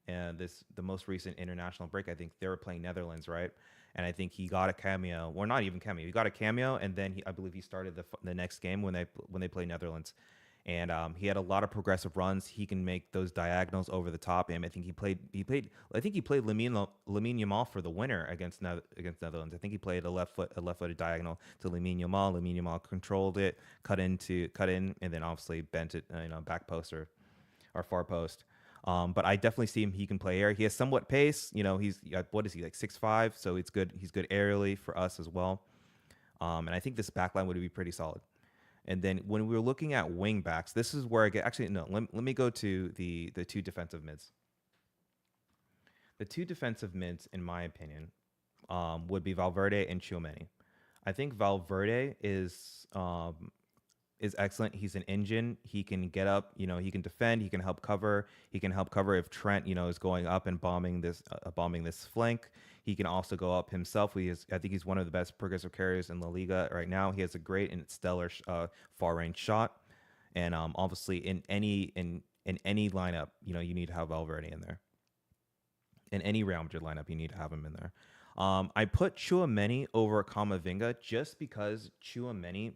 and the most recent international break. I think they were playing Netherlands, right? And I think he got a cameo, or not even cameo. He got a cameo, and then I believe he started the next game when they played Netherlands, and he had a lot of progressive runs. He can make those diagonals over the top. And I think I think he played Lamine Yamal for the winner against Netherlands. I think he played a left footed diagonal to Lamine Yamal. Lamine Yamal controlled it, cut in, and then obviously bent it, back post or far post. But I definitely see him. He can play air. He has somewhat pace. He's what is he, like 6'5", so it's good. He's good aerially for us as well. And I think this backline would be pretty solid. And then when we were looking at wing backs, this is where I get actually no. Let me go to the two defensive mids. The two defensive mids, in my opinion, would be Valverde and Tchouaméni. I think Valverde is excellent. He's an engine. He can get up. He can defend. He can help cover. He can help cover if Trent, is going up and bombing this flank. He can also go up himself. I think he's one of the best progressive carriers in La Liga right now. He has a great and stellar far range shot. And obviously, in any lineup, you need to have Valverde in there. In any Real Madrid lineup, you need to have him in there. I put Tchouaméni over Camavinga just because Tchouaméni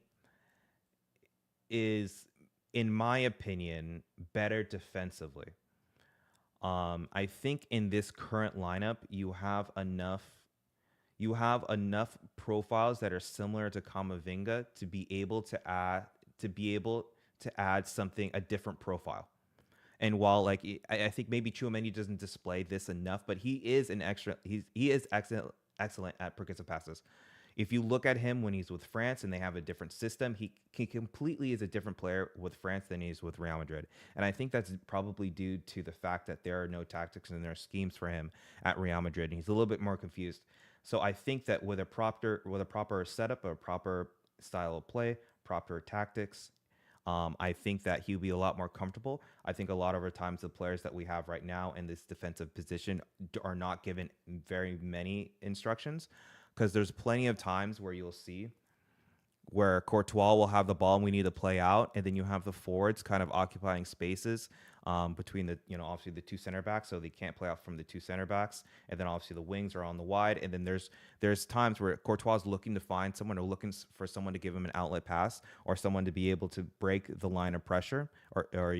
is, in my opinion, better defensively. I think in this current lineup, you have enough profiles that are similar to Camavinga to be able to add something, a different profile. And while like I think maybe Tchouaméni doesn't display this enough, but he is excellent at progressive passes. If you look at him when he's with France and they have a different system, he completely is a different player with France than he is with Real Madrid. And I think that's probably due to the fact that there are no tactics and there are schemes for him at Real Madrid. And he's a little bit more confused. So I think that with a proper setup, a proper style of play, proper tactics, I think that he'll be a lot more comfortable. I think a lot of our times the players that we have right now in this defensive position are not given very many instructions, because there's plenty of times where you'll see where Courtois will have the ball and we need to play out, and then you have the forwards kind of occupying spaces between obviously the two center backs, so they can't play out from the two center backs, and then obviously the wings are on the wide, and then there's times where Courtois is looking to find someone or looking for someone to give him an outlet pass or someone to be able to break the line of pressure or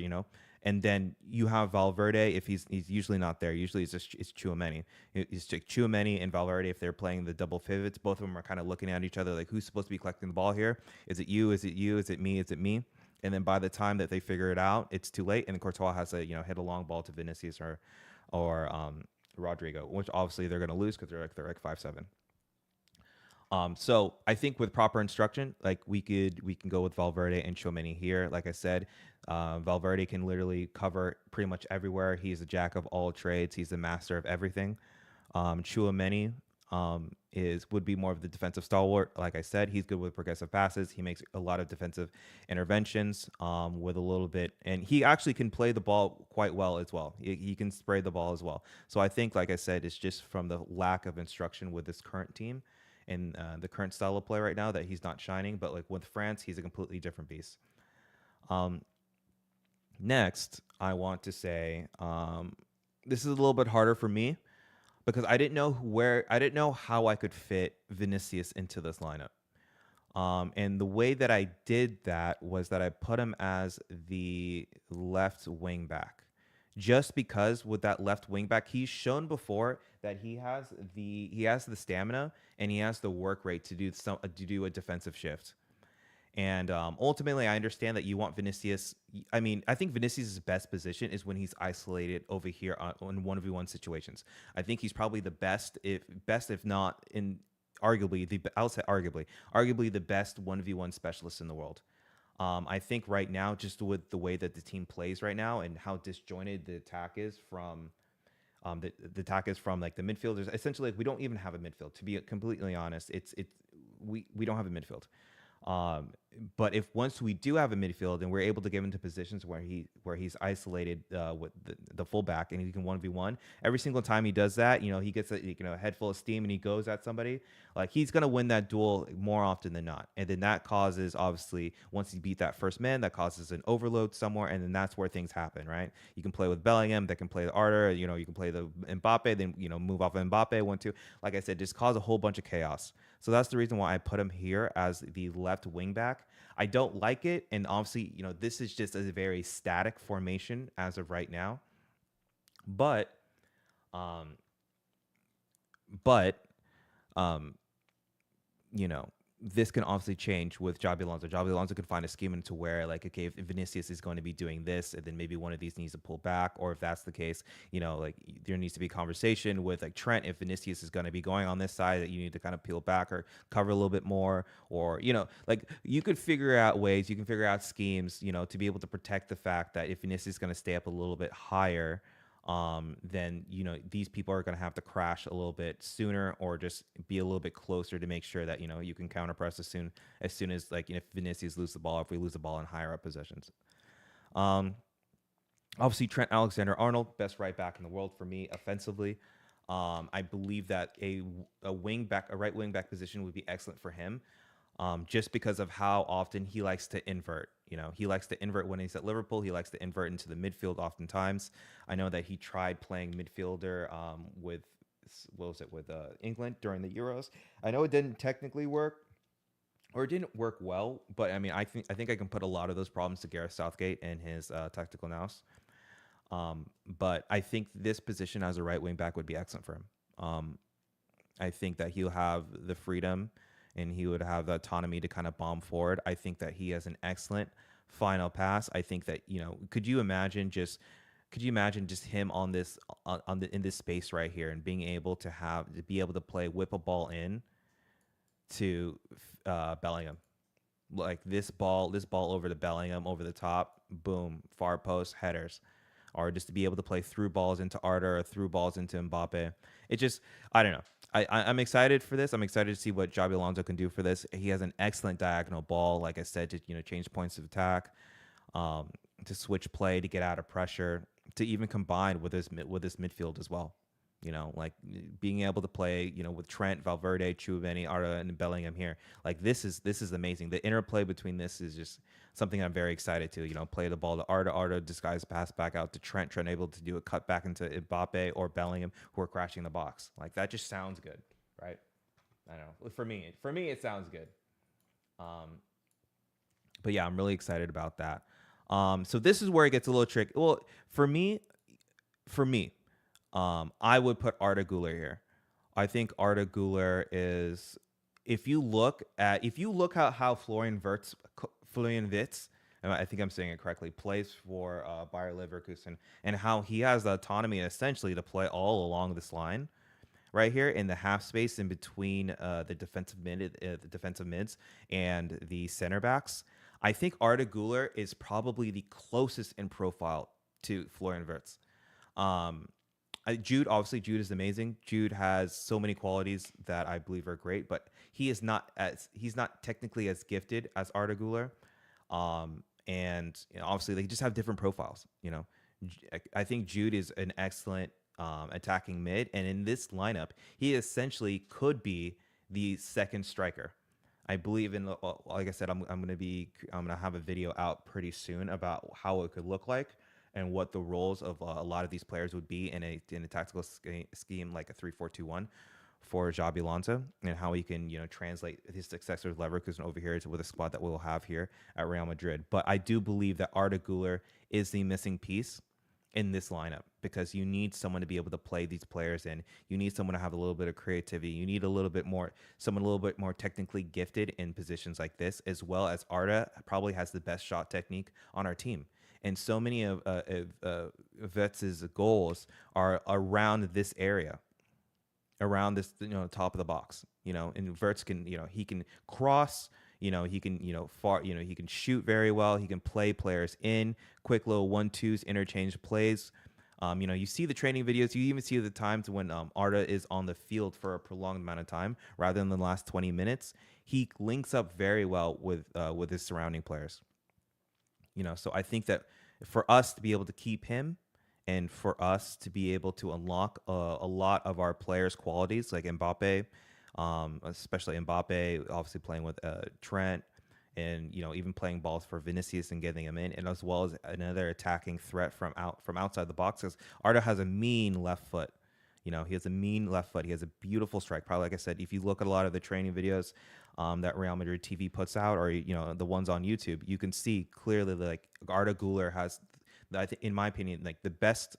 and then you have Valverde if he's usually not there. Usually it's Tchouaméni. It's Tchouaméni and Valverde if they're playing the double pivots. Both of them are kind of looking at each other like, who's supposed to be collecting the ball here? Is it you? Is it you? Is it me? Is it me? And then by the time that they figure it out, it's too late. And Courtois has to hit a long ball to Vinicius or Rodrigo, which obviously they're going to lose because they're like 5'7". So I think with proper instruction, like we can go with Valverde and Tchouaméni here. Like I said, Valverde can literally cover pretty much everywhere. He's a jack of all trades. He's the master of everything. Tchouaméni would be more of the defensive stalwart. Like I said, he's good with progressive passes. He makes a lot of defensive interventions with a little bit, and he actually can play the ball quite well as well. He can spray the ball as well. So I think, like I said, it's just from the lack of instruction with this current team and the current style of play right now that he's not shining. But like with France, he's a completely different beast. Next, I want to say this is a little bit harder for me because I didn't know how I could fit Vinicius into this lineup. And the way that I did that was that I put him as the left wing back. Just because with that left wing back, he's shown before that he has the stamina and he has the work rate to do a defensive shift. And ultimately, I understand that you want Vinicius. I mean, I think Vinicius' best position is when he's isolated over here on 1v1 situations. I think he's probably the best, if not in I'll say arguably the best 1v1 specialist in the world. I think right now, just with the way that the team plays right now and how disjointed the attack is from the attack is from like the midfielders. Essentially, like, we don't even have a midfield. To be completely honest, we don't have a midfield. Um, but if once we do have a midfield and we're able to get him into positions where he's isolated with the fullback and he can 1v1 every single time he does that, he gets a head full of steam and he goes at somebody, like he's gonna win that duel more often than not. And then that causes, obviously, once he beat that first man, that causes an overload somewhere, and then that's where things happen, right? You can play with Bellingham, that can play the Arter, you can play the Mbappe, then move off of Mbappe 1-2. Like I said, just cause a whole bunch of chaos. So that's the reason why I put him here as the left wing back. I don't like it, and obviously, this is just a very static formation as of right now. But, um, but um, you know, this can obviously change with Xabi Alonso. Xabi Alonso could find a scheme into where, like, okay, if Vinicius is going to be doing this, and then maybe one of these needs to pull back, or if that's the case, like there needs to be conversation with like Trent. If Vinicius is going to be going on this side, that you need to kind of peel back or cover a little bit more, or like you could figure out ways, you can figure out schemes, to be able to protect the fact that if Vinicius is going to stay up a little bit higher, then these people are going to have to crash a little bit sooner, or just be a little bit closer to make sure that you can counter press as soon as like if Vinicius lose the ball, if we lose the ball in higher up positions. Um, Obviously Trent Alexander-Arnold, best right back in the world for me offensively. I believe that a wing back, a right wing back position would be excellent for him, just because of how often he likes to invert. He likes to invert when he's at Liverpool. He likes to invert into the midfield oftentimes. I know that he tried playing midfielder with, what was it, with England during the Euros. I know it didn't technically work, or it didn't work well, but I mean, I think I can put a lot of those problems to Gareth Southgate and his tactical nous. But I think this position as a right wing back would be excellent for him. I think that he'll have the freedom and he would have the autonomy to kind of bomb forward. I think that he has an excellent final pass. I think that, could you imagine just him on this in this space right here, and being able to play, whip a ball in to Bellingham, like this ball over to Bellingham, over the top, boom, far post headers, or just to be able to play through balls into Arter or through balls into Mbappe. It just, I don't know. I'm excited for this. I'm excited to see what Xabi Alonso can do for this. He has an excellent diagonal ball, like I said, to change points of attack, to switch play, to get out of pressure, to even combine with his midfield as well. Like being able to play, with Trent, Valverde, Chouameni, Arda, and Bellingham here. Like this is amazing. The interplay between this is just something I'm very excited to. Play the ball to Arda, disguise pass back out to Trent able to do a cut back into Mbappe or Bellingham, who are crashing the box. Like that just sounds good, right? I don't know. For me, it sounds good. Um, but yeah, I'm really excited about that. So this is where it gets a little tricky. Well, for me, I would put Arda Güler here. I think Arda Güler is, if you look at how Florian Wirtz, and I think I'm saying it correctly, plays for Bayer Leverkusen, and how he has the autonomy essentially to play all along this line right here in the half space in between the defensive mids and the center backs. I think Arda Güler is probably the closest in profile to Florian Wirtz. Um, Jude is amazing. Jude has so many qualities that I believe are great, but he's not technically as gifted as Arda Güler. And obviously they just have different profiles. I think Jude is an excellent attacking mid, and in this lineup, he essentially could be the second striker. I believe like I said, I'm gonna have a video out pretty soon about how it could look like and what the roles of a lot of these players would be in a tactical scheme like a 3-4-2-1 for Xabi Alonso, and how he can translate his successor Leverkusen over here with a squad that we'll have here at Real Madrid. But I do believe that Arda Güler is the missing piece in this lineup, because you need someone to be able to play these players in. You need someone to have a little bit of creativity. You need someone a little bit more technically gifted in positions like this, as well as Arda probably has the best shot technique on our team. And so many of Vetz's goals are around this area, around this top of the box. And Verts can he can cross. He can he can shoot very well. He can play players in quick little 1-2s, interchange plays. You see the training videos. You even see the times when Arda is on the field for a prolonged amount of time rather than the last 20 minutes. He links up very well with his surrounding players. So I think that for us to be able to keep him and for us to be able to unlock a lot of our players' qualities, like Mbappe, especially Mbappe, obviously playing with Trent, and even playing balls for Vinicius and getting him in, and as well as another attacking threat from outside the box. Because Arda has a mean left foot. He has a mean left foot. He has a beautiful strike. Probably, like I said, if you look at a lot of the training videos that Real Madrid TV puts out, or the ones on YouTube, you can see clearly like Arda Güler has, I think, in my opinion, like the best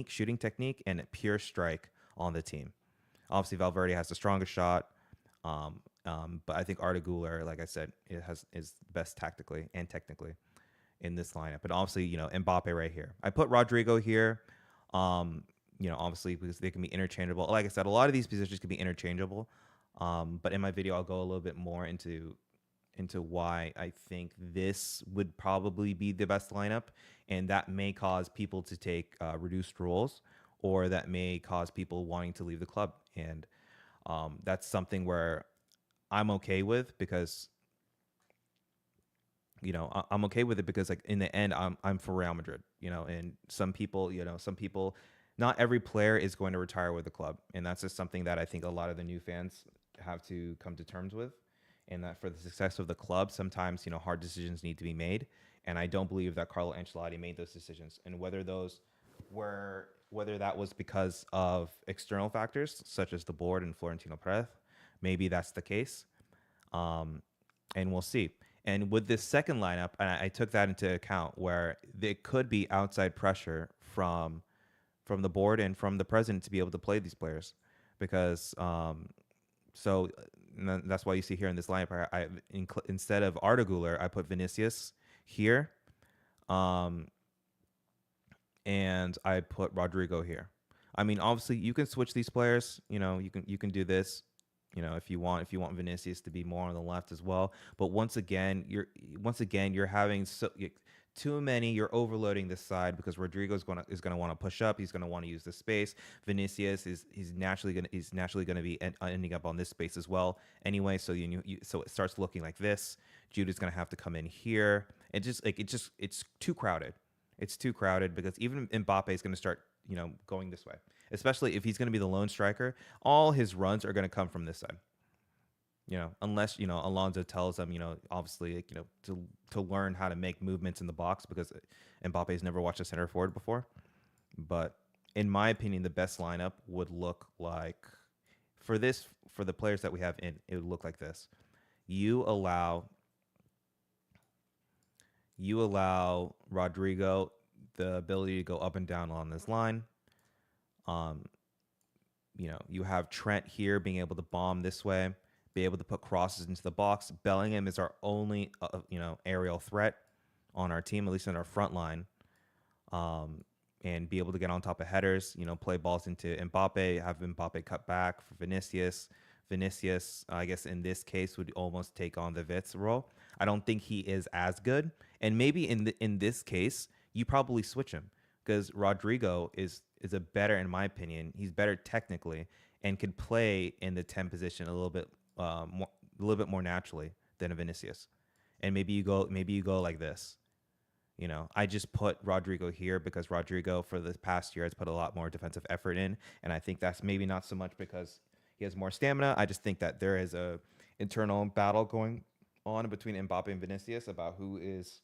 shooting technique, and pure strike on the team. Obviously, Valverde has the strongest shot, but I think Arda Güler, like I said, is best tactically and technically in this lineup. But obviously, Mbappe right here. I put Rodrigo here. Obviously because they can be interchangeable. Like I said, a lot of these positions can be interchangeable. But in my video, I'll go a little bit more into why I think this would probably be the best lineup, and that may cause people to take reduced roles, or that may cause people wanting to leave the club. And that's something where I'm okay with, because I'm okay with it because, like, in the end, I'm for Real Madrid, and some people, not every player is going to retire with the club. And that's just something that I think a lot of the new fans have to come to terms with. And that for the success of the club, sometimes, hard decisions need to be made. And I don't believe that Carlo Ancelotti made those decisions. And whether that was because of external factors, such as the board and Florentino Perez, maybe that's the case. And we'll see. And with this second lineup, and I took that into account, where there could be outside pressure from the board and from the president to be able to play these players, because that's why you see here in this lineup, instead of Arda Güler, I put Vinicius here, and I put Rodrigo here. I mean, obviously, you can switch these players. You can do this. If you want Vinicius to be more on the left as well. But once again, you're having too many. You're overloading this side, because Rodrigo is going to want to push up. He's going to want to use the space. Vinicius he's naturally going to be ending up on this space as well. Anyway, so so it starts looking like this. Jude is going to have to come in here. It's too crowded. It's too crowded, because even Mbappe is going to start going this way. Especially if he's going to be the lone striker, all his runs are going to come from this side. Unless Alonso tells him, obviously, to learn how to make movements in the box, because Mbappe's never watched a center forward before. But in my opinion, the best lineup would look like, for the players that we have in, it would look like this. You allow Rodrigo the ability to go up and down on this line. You have Trent here being able to bomb this way, be able to put crosses into the box. Bellingham is our only, aerial threat on our team, at least in our front line, and be able to get on top of headers, play balls into Mbappe, have Mbappe cut back for Vinicius. Vinicius, I guess in this case, would almost take on the Vitz role. I don't think he is as good. And maybe in this case, you probably switch him, because Rodrigo is a better, in my opinion, he's better technically and could play in the 10 position a little bit more naturally than a Vinicius. And maybe you go like this. I just put Rodrigo here because Rodrigo for the past year has put a lot more defensive effort in, and I think that's maybe not so much because he has more stamina. I just think that there is a internal battle going on between Mbappe and Vinicius about who is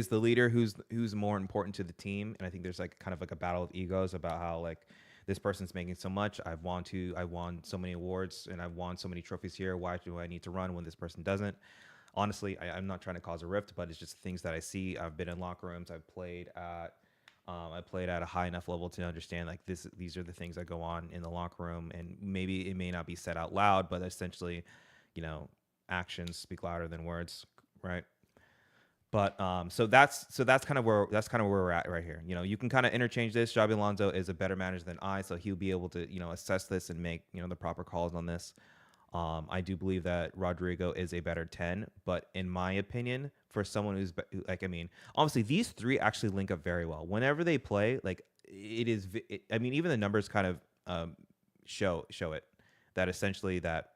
the leader, who's more important to the team. And I think there's kind of a battle of egos about how this person's making so much. I've won so many awards and I've won so many trophies here. Why do I need to run when this person doesn't? Honestly, I'm not trying to cause a rift, but it's just things that I see. I've been in locker rooms. I've played at a high enough level to understand these are the things that go on in the locker room, and maybe it may not be said out loud, but essentially, actions speak louder than words, right? But so that's kind of where we're at right here. You can kind of interchange this. Xabi Alonso is a better manager than I, so he'll be able to assess this and make the proper calls on this. I do believe that Rodrigo is a better 10, but in my opinion, for someone like, I mean, obviously these three actually link up very well. Whenever they play, like I mean, even the numbers kind of show it that essentially that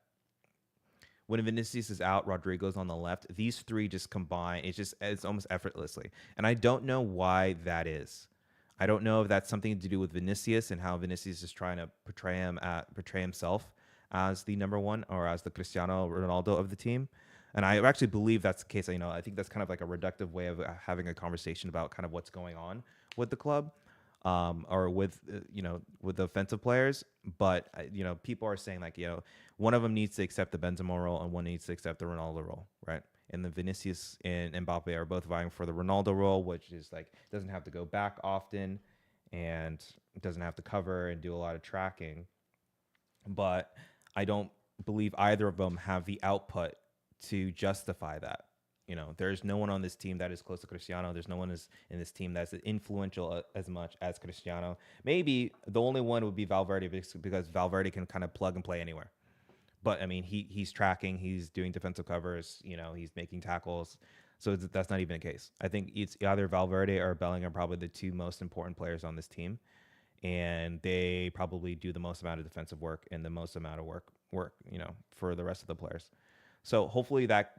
when Vinicius is out, Rodrigo's on the left. These three just combine. It's almost effortlessly, and I don't know why that is. I don't know if that's something to do with Vinicius and how Vinicius is trying to portray himself as the number one or as the Cristiano Ronaldo of the team. And I actually believe that's the case. I think that's kind of like a reductive way of having a conversation about kind of what's going on with the club, or with the offensive players. But people are saying like one of them needs to accept the Benzema role and one needs to accept the Ronaldo role, right? And the Vinicius and Mbappe are both vying for the Ronaldo role, which is like doesn't have to go back often and doesn't have to cover and do a lot of tracking. But I don't believe either of them have the output to justify that. There's no one on this team that is close to Cristiano. There's no one in this team that's influential as much as Cristiano. Maybe the only one would be Valverde because Valverde can kind of plug and play anywhere. But I mean, he's tracking, he's doing defensive covers, he's making tackles. So that's not even the case. I think it's either Valverde or Bellingham, probably the two most important players on this team, and they probably do the most amount of defensive work and the most amount of work for the rest of the players. So hopefully that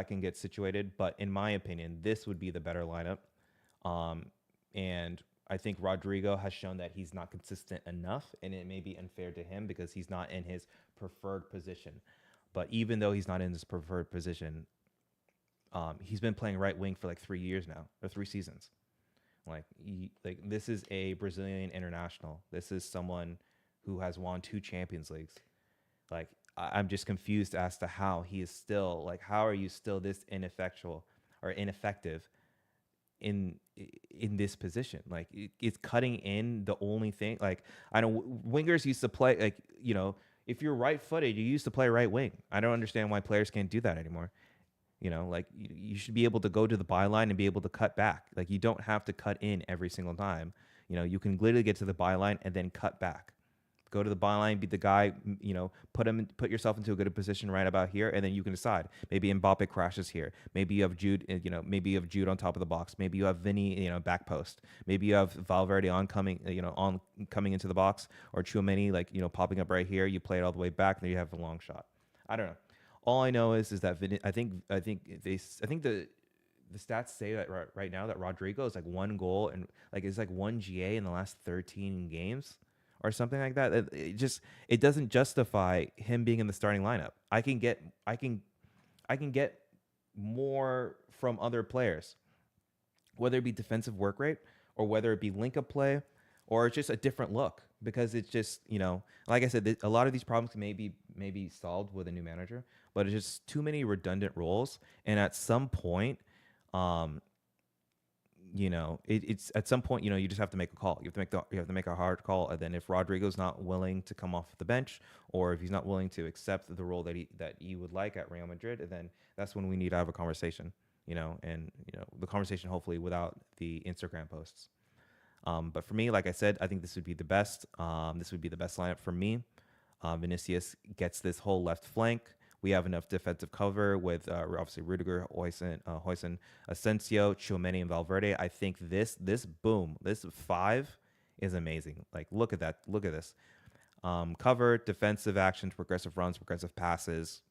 can get situated. But in my opinion, this would be the better lineup. And I think Rodrigo has shown that he's not consistent enough, and it may be unfair to him because he's not in his preferred position. But even though he's not in his preferred position, he's been playing right wing for like 3 years now, or 3 seasons. Like this is a Brazilian international. This is someone who has won 2 Champions Leagues. Like I'm just confused as to how he is still like, how are you still this ineffectual or ineffective in this position? Like it's cutting in the only thing. Like I know wingers used to play like if you're right-footed, you used to play right wing. I don't understand why players can't do that anymore. Like you should be able to go to the byline and be able to cut back. Like you don't have to cut in every single time. You can literally get to the byline and then cut back. Go to the byline, beat the guy, put yourself into a good position right about here, and then you can decide. Maybe Mbappe crashes here. Maybe you have Jude, maybe you have Jude on top of the box. Maybe you have Vinny, back coming into the box, or Tchouameni, popping up right here. You play it all the way back, and then you have a long shot. I don't know. All I know is that I think the stats say that right now that Rodrigo is like 1 goal and like it's like 1 GA in the last 13 games or something like that. It doesn't justify him being in the starting lineup. I can get more from other players, whether it be defensive work rate or whether it be link up play or just a different look, because it's just, like I said, a lot of these problems may be solved with a new manager, but it's just too many redundant roles. And at some point, it's at some point, you just have to make a call. You have to make a hard call. And then if Rodrigo's not willing to come off the bench, or if he's not willing to accept the role that he would like at Real Madrid, then that's when we need to have a conversation, the conversation hopefully without the Instagram posts. But for me, like I said, I think this would be the best. This would be the best lineup for me. Vinicius gets this whole left flank. We have enough defensive cover with obviously Rudiger, Huijsen, Asensio, Tchouameni, and Valverde. I think this 5 is amazing. Like, look at that. Look at this. Cover, defensive actions, progressive runs, progressive passes.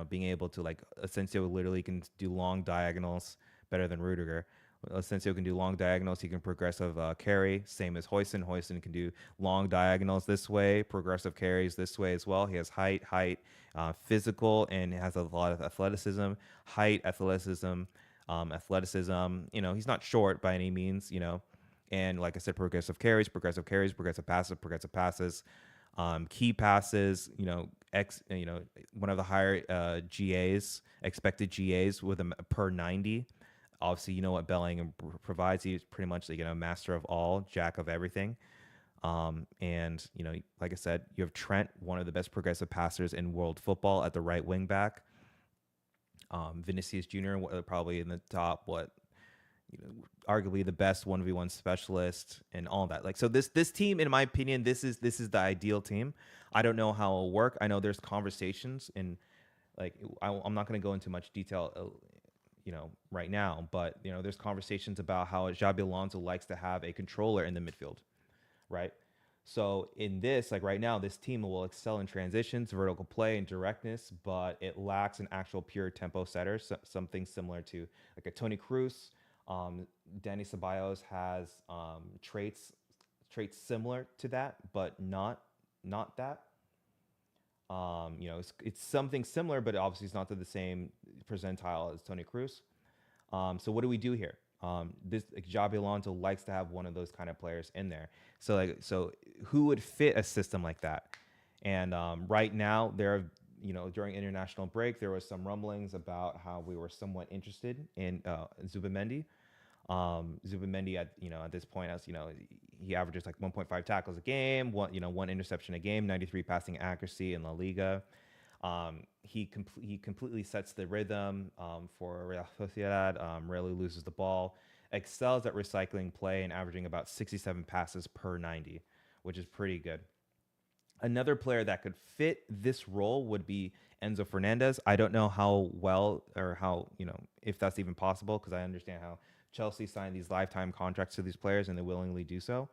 Being able to, like, Asensio literally can do long diagonals better than Rudiger. Asensio can do long diagonals. He can progressive carry. Same as Huijsen. Huijsen can do long diagonals this way, progressive carries this way as well. He has height, physical, and has a lot of athleticism. Height, athleticism. He's not short by any means. And like I said, progressive passes. Key passes. One of the higher GAs, expected GAs with a per 90. Obviously, what Bellingham provides. He's pretty much a master of all, jack of everything. And like I said, you have Trent, one of the best progressive passers in world football, at the right wing back. Vinicius Jr. probably in the top you know, arguably the best 1v1 specialist and all that. Like, so this team, in my opinion, this is the ideal team. I don't know how it'll work. I know there's conversations, and like I'm not going to go into much detail, right now, but there's conversations about how Xabi Alonso likes to have a controller in the midfield, right? So in this, like right now, this team will excel in transitions, vertical play, and directness, but it lacks an actual pure tempo setter, something similar to like a Tony Cruz. Danny Ceballos has traits similar to that, but not that. It's something similar, but obviously it's not to the same percentile as Tony Cruz. So what do we do here? This like, Xabi Alonso likes to have one of those kind of players in there. So who would fit a system like that? And right now, during international break, there was some rumblings about how we were somewhat interested in Zubamendi. Zubamendi at this point, as he averages like 1.5 tackles a game, one interception a game, 93 passing accuracy in La Liga. He completely sets the rhythm for Real Sociedad. Rarely loses the ball, excels at recycling play and averaging about 67 passes per 90, which is pretty good. Another player that could fit this role would be Enzo Fernandez. I don't know how well or how, if that's even possible, because I understand how Chelsea signed these lifetime contracts to these players and they willingly do so.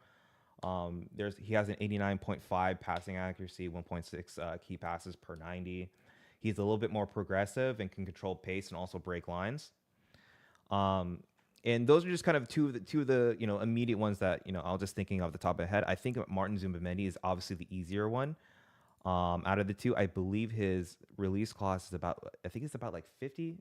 He has an 89.5 passing accuracy, 1.6 key passes per 90. He's a little bit more progressive and can control pace and also break lines. And those are just kind of two of the immediate ones that I was just thinking off the top of my head. I think Martin Zubamendi is obviously the easier one. Out of the two, I believe his release clause is I think it's about like 50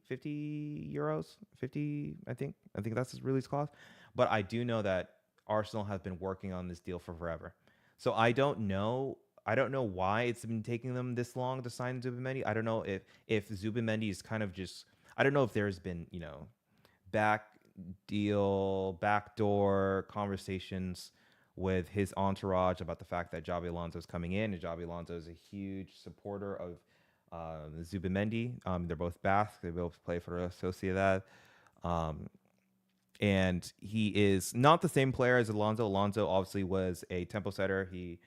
euros, 50. I think that's his release clause. But I do know that Arsenal has been working on this deal for forever. So I don't know. I don't know why it's been taking them this long to sign Zubamendi. I don't know if Zubamendi is kind of just. I don't know if there's been backdoor conversations with his entourage about the fact that Xabi Alonso is coming in, and Xabi Alonso is a huge supporter of Zubamendi. They're both Basque. They both play for Sociedad. And he is not the same player as Alonso. Alonso obviously was a tempo setter. He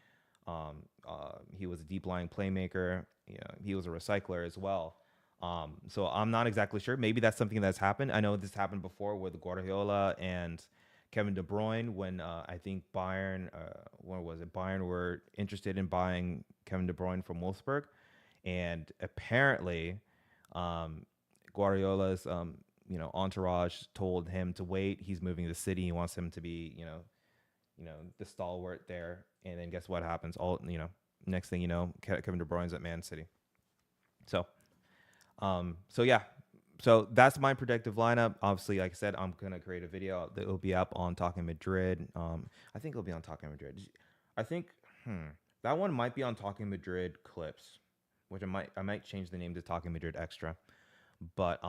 was a deep lying playmaker. He was a recycler as well. So I'm not exactly sure. Maybe that's something that's happened. I know this happened before with Guardiola and Kevin De Bruyne when I think Bayern, what was it? Bayern were interested in buying Kevin De Bruyne from Wolfsburg, and apparently, Guardiola's entourage told him to wait. He's moving to the city. He wants him to be the stalwart there. And then guess what happens? Next thing you know, Kevin De Bruyne's at Man City. So yeah. So that's my predictive lineup. Obviously, like I said, I'm gonna create a video that will be up on Talkin Madrid. I think it'll be on Talkin Madrid. I think that one might be on Talkin Madrid Clips, which I might change the name to Talkin Madrid Extra. But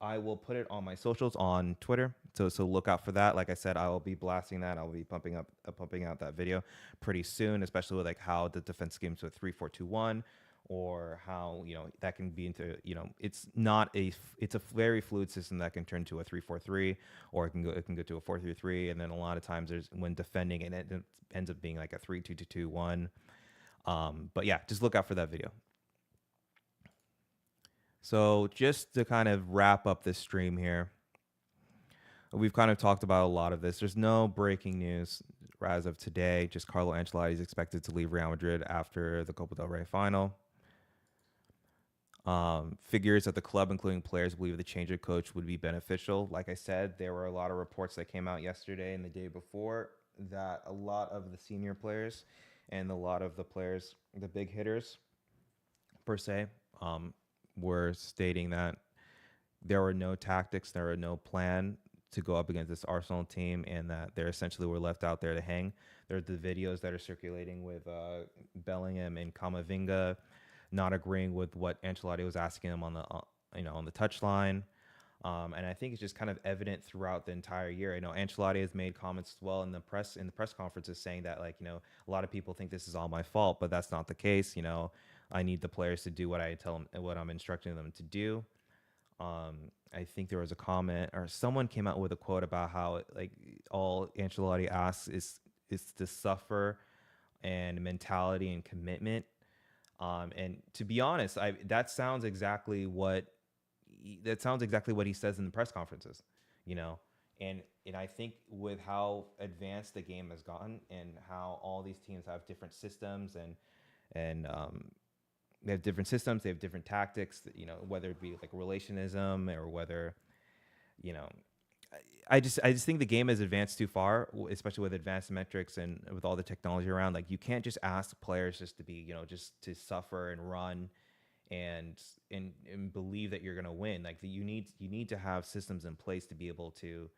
I will put it on my socials on Twitter. So look out for that. Like I said, I will be blasting that. I'll be pumping out that video pretty soon, especially with like how the defense schemes with 3-4-2-1, or how that can be into it's a very fluid system that can turn to a 3-4-3, or it can go to a 4-3-3, and then a lot of times when defending it ends up being like a 3-2-2-1. But yeah, just look out for that video. So just to kind of wrap up this stream here, we've kind of talked about a lot of this. There's no breaking news as of today. Just Carlo Ancelotti is expected to leave Real Madrid after the Copa del Rey final. Figures at the club, including players, believe the change of coach would be beneficial. Like I said, there were a lot of reports that came out yesterday and the day before that a lot of the senior players and a lot of the players, the big hitters per se, were stating that there were no tactics, there were no plan to go up against this Arsenal team, and that they essentially were left out there to hang. There's the videos that are circulating with Bellingham and Camavinga not agreeing with what Ancelotti was asking him on the touchline. And I think it's just kind of evident throughout the entire year. Ancelotti has made comments as well in the press conferences saying that a lot of people think this is all my fault, but that's not the case. I need the players to do what I tell them, what I'm instructing them to do. I think there was a comment or someone came out with a quote about how like all Ancelotti asks is to suffer and mentality and commitment. And to be honest, I that sounds exactly what he says in the press conferences, you know. And I think with how advanced the game has gotten and how all these teams have different systems and they have different systems, they have different tactics, you know, whether it be like relationism or whether, you know, I just think the game has advanced too far, especially with advanced metrics and with all the technology around. Like you can't just ask players just to be, you know, just to suffer and run and and believe that you're going to win. Like you need to have systems in place to be able to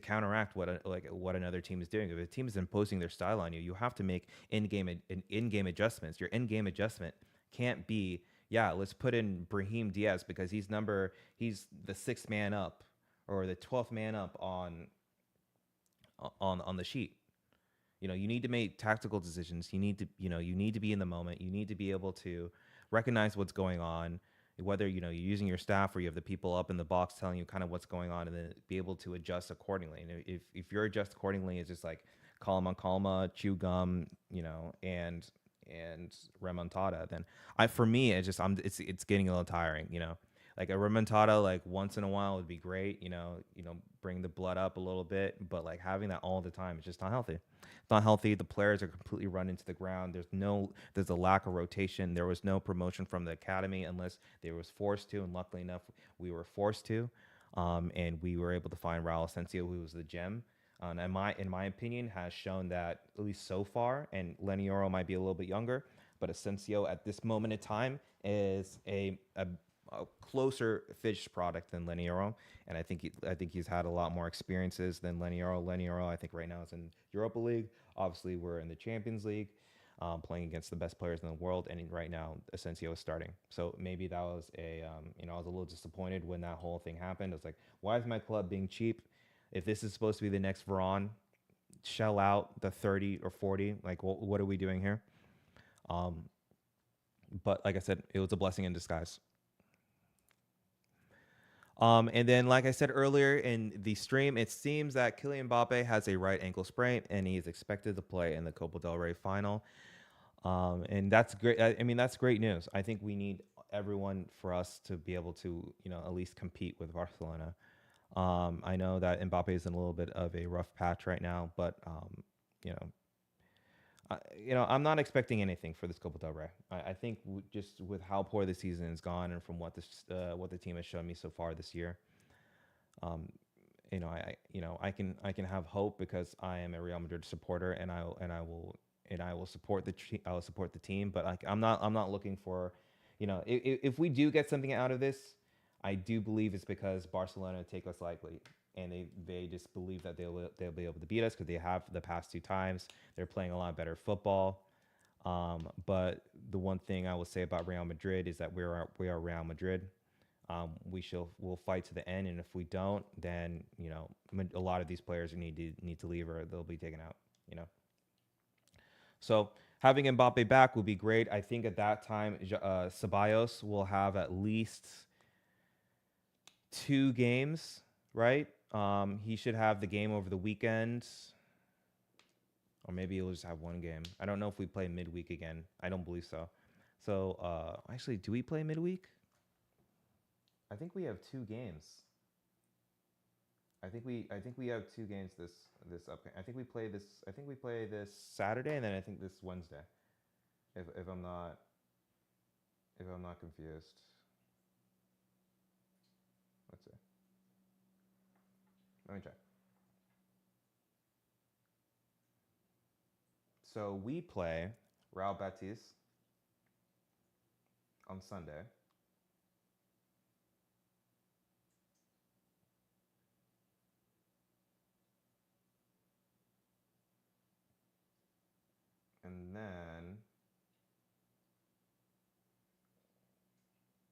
counteract what another team is doing. If a team is imposing their style on you, you have to make in-game adjustments. Your in-game adjustment can't be, yeah, let's put in Brahim Diaz because he's the sixth man up or the 12th man up on the sheet. You know, you need to make tactical decisions. You need to be in the moment. You need to be able to recognize what's going on, whether, you know, you're using your staff or you have the people up in the box telling you kind of what's going on, and then be able to adjust accordingly. And if you're adjust accordingly, it's just like calma, chew gum, you know, and remontada, then for me it's getting a little tiring, you know. Like a remontada like once in a while would be great, bring the blood up a little bit, but like having that all the time is just not healthy. It's not healthy. The players are completely run into the ground. There's a lack of rotation. There was no promotion from the academy unless they was forced to, and luckily enough, we were forced to, and we were able to find Raul Asensio, who was the gem. And in my opinion, has shown that at least so far. And Lenioro might be a little bit younger, but Asensio at this moment in time is a closer finished product than Lenioro, and I think he's had a lot more experiences than Lenioro. Lenioro, I think right now is in Europa League. Obviously, we're in the Champions League, playing against the best players in the world, and right now Asensio is starting. So maybe that was I was a little disappointed when that whole thing happened. I was like, why is my club being cheap? If this is supposed to be the next Veron, shell out the 30 or 40. Like, what are we doing here? Um, but like I said, it was a blessing in disguise. And then, like I said earlier in the stream, it seems that Kylian Mbappe has a right ankle sprain, and he is expected to play in the Copa del Rey final. And that's great. I mean, that's great news. I think we need everyone for us to be able to, at least compete with Barcelona. I know that Mbappe is in a little bit of a rough patch right now, but you know, I'm not expecting anything for this Copa del Rey. I think just with how poor the season has gone and from what the team has shown me so far this year, um, I can have hope because I am a Real Madrid supporter, and I will I will support the team. But like I'm not looking for, if we do get something out of this, I do believe it's because Barcelona take us lightly, and they just believe that they'll be able to beat us because they have the past two times. They're playing a lot better football. But the one thing I will say about Real Madrid is that we are Real Madrid. We'll fight to the end, and if we don't, then a lot of these players need to leave or they'll be taken out. You know, so having Mbappe back will be great. I think at that time, Ceballos will have at least two games, right? He should have the game over the weekend, or maybe he'll just have one game. I don't know if we play midweek again. I don't believe so. So actually, do we play midweek? I think we have two games. I think we have two games this upcoming. I think we play this Saturday, and then I think this Wednesday. If I'm not confused. Let's see. Let me check. So we play Real Betis on Sunday, and then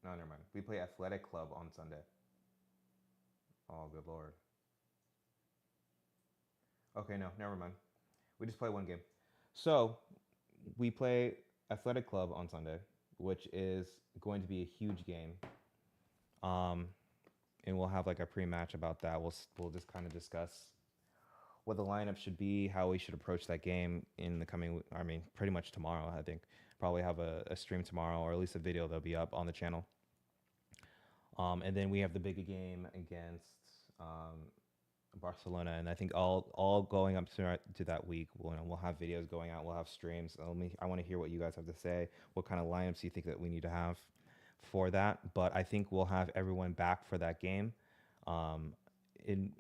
no, never mind. We play Athletic Club on Sunday. Oh, good lord. Okay, no, never mind. We just play one game. So we play Athletic Club on Sunday, which is going to be a huge game. Um, and we'll have like a pre-match about that. We'll just kind of discuss what the lineup should be, how we should approach that game in the coming. I mean, pretty much tomorrow. I think probably have a stream tomorrow, or at least a video that'll be up on the channel. And then we have the big game against Barcelona, and I think all going up to that week, we'll have videos going out, we'll have streams. I want to hear what you guys have to say. What kind of lineups you think that we need to have for that? But I think we'll have everyone back for that game. In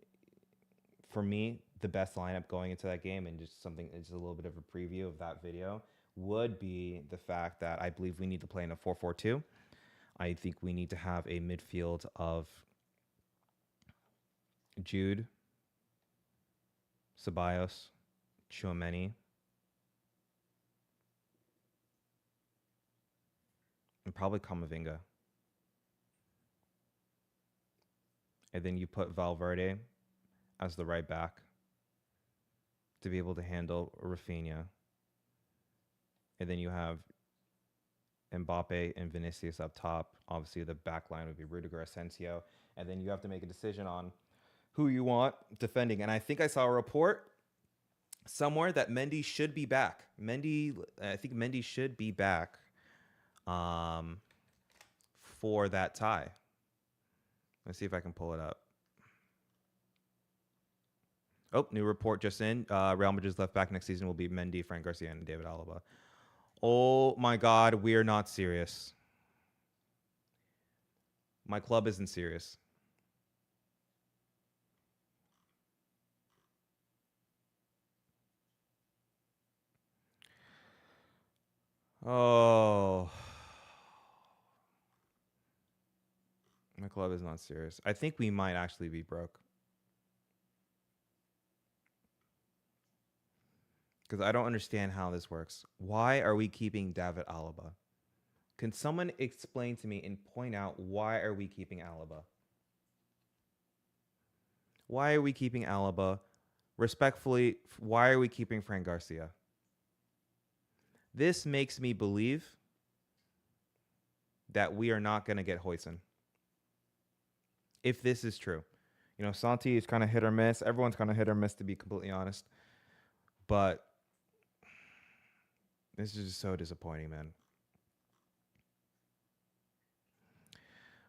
For me, the best lineup going into that game, and just a little bit of a preview of that video, would be the fact that I believe we need to play in a 4-4-2. I think we need to have a midfield of Jude, Ceballos, Tchouaméni, and probably Camavinga. And then you put Valverde as the right back to be able to handle Rafinha. And then you have Mbappe and Vinicius up top. Obviously, the back line would be Rudiger, Asensio. And then you have to make a decision on who you want defending. And I think I saw a report somewhere that Mendy should be back. I think Mendy should be back for that tie. Let's see if I can pull it up. Oh, new report just in. Real Madrid's left back next season will be Mendy, Fran Garcia, and David Alaba. Oh my God, we are not serious. My club isn't serious. Oh. My club is not serious. I think we might actually be broke. Because I don't understand how this works. Why are we keeping David Alaba? Can someone explain to me and point out why are we keeping Alaba? Why are we keeping Alaba? Respectfully, why are we keeping Fran Garcia? This makes me believe that we are not going to get Huijsen. If this is true. You know, Santi is kind of hit or miss. Everyone's kind of hit or miss, to be completely honest. But this is just so disappointing, man.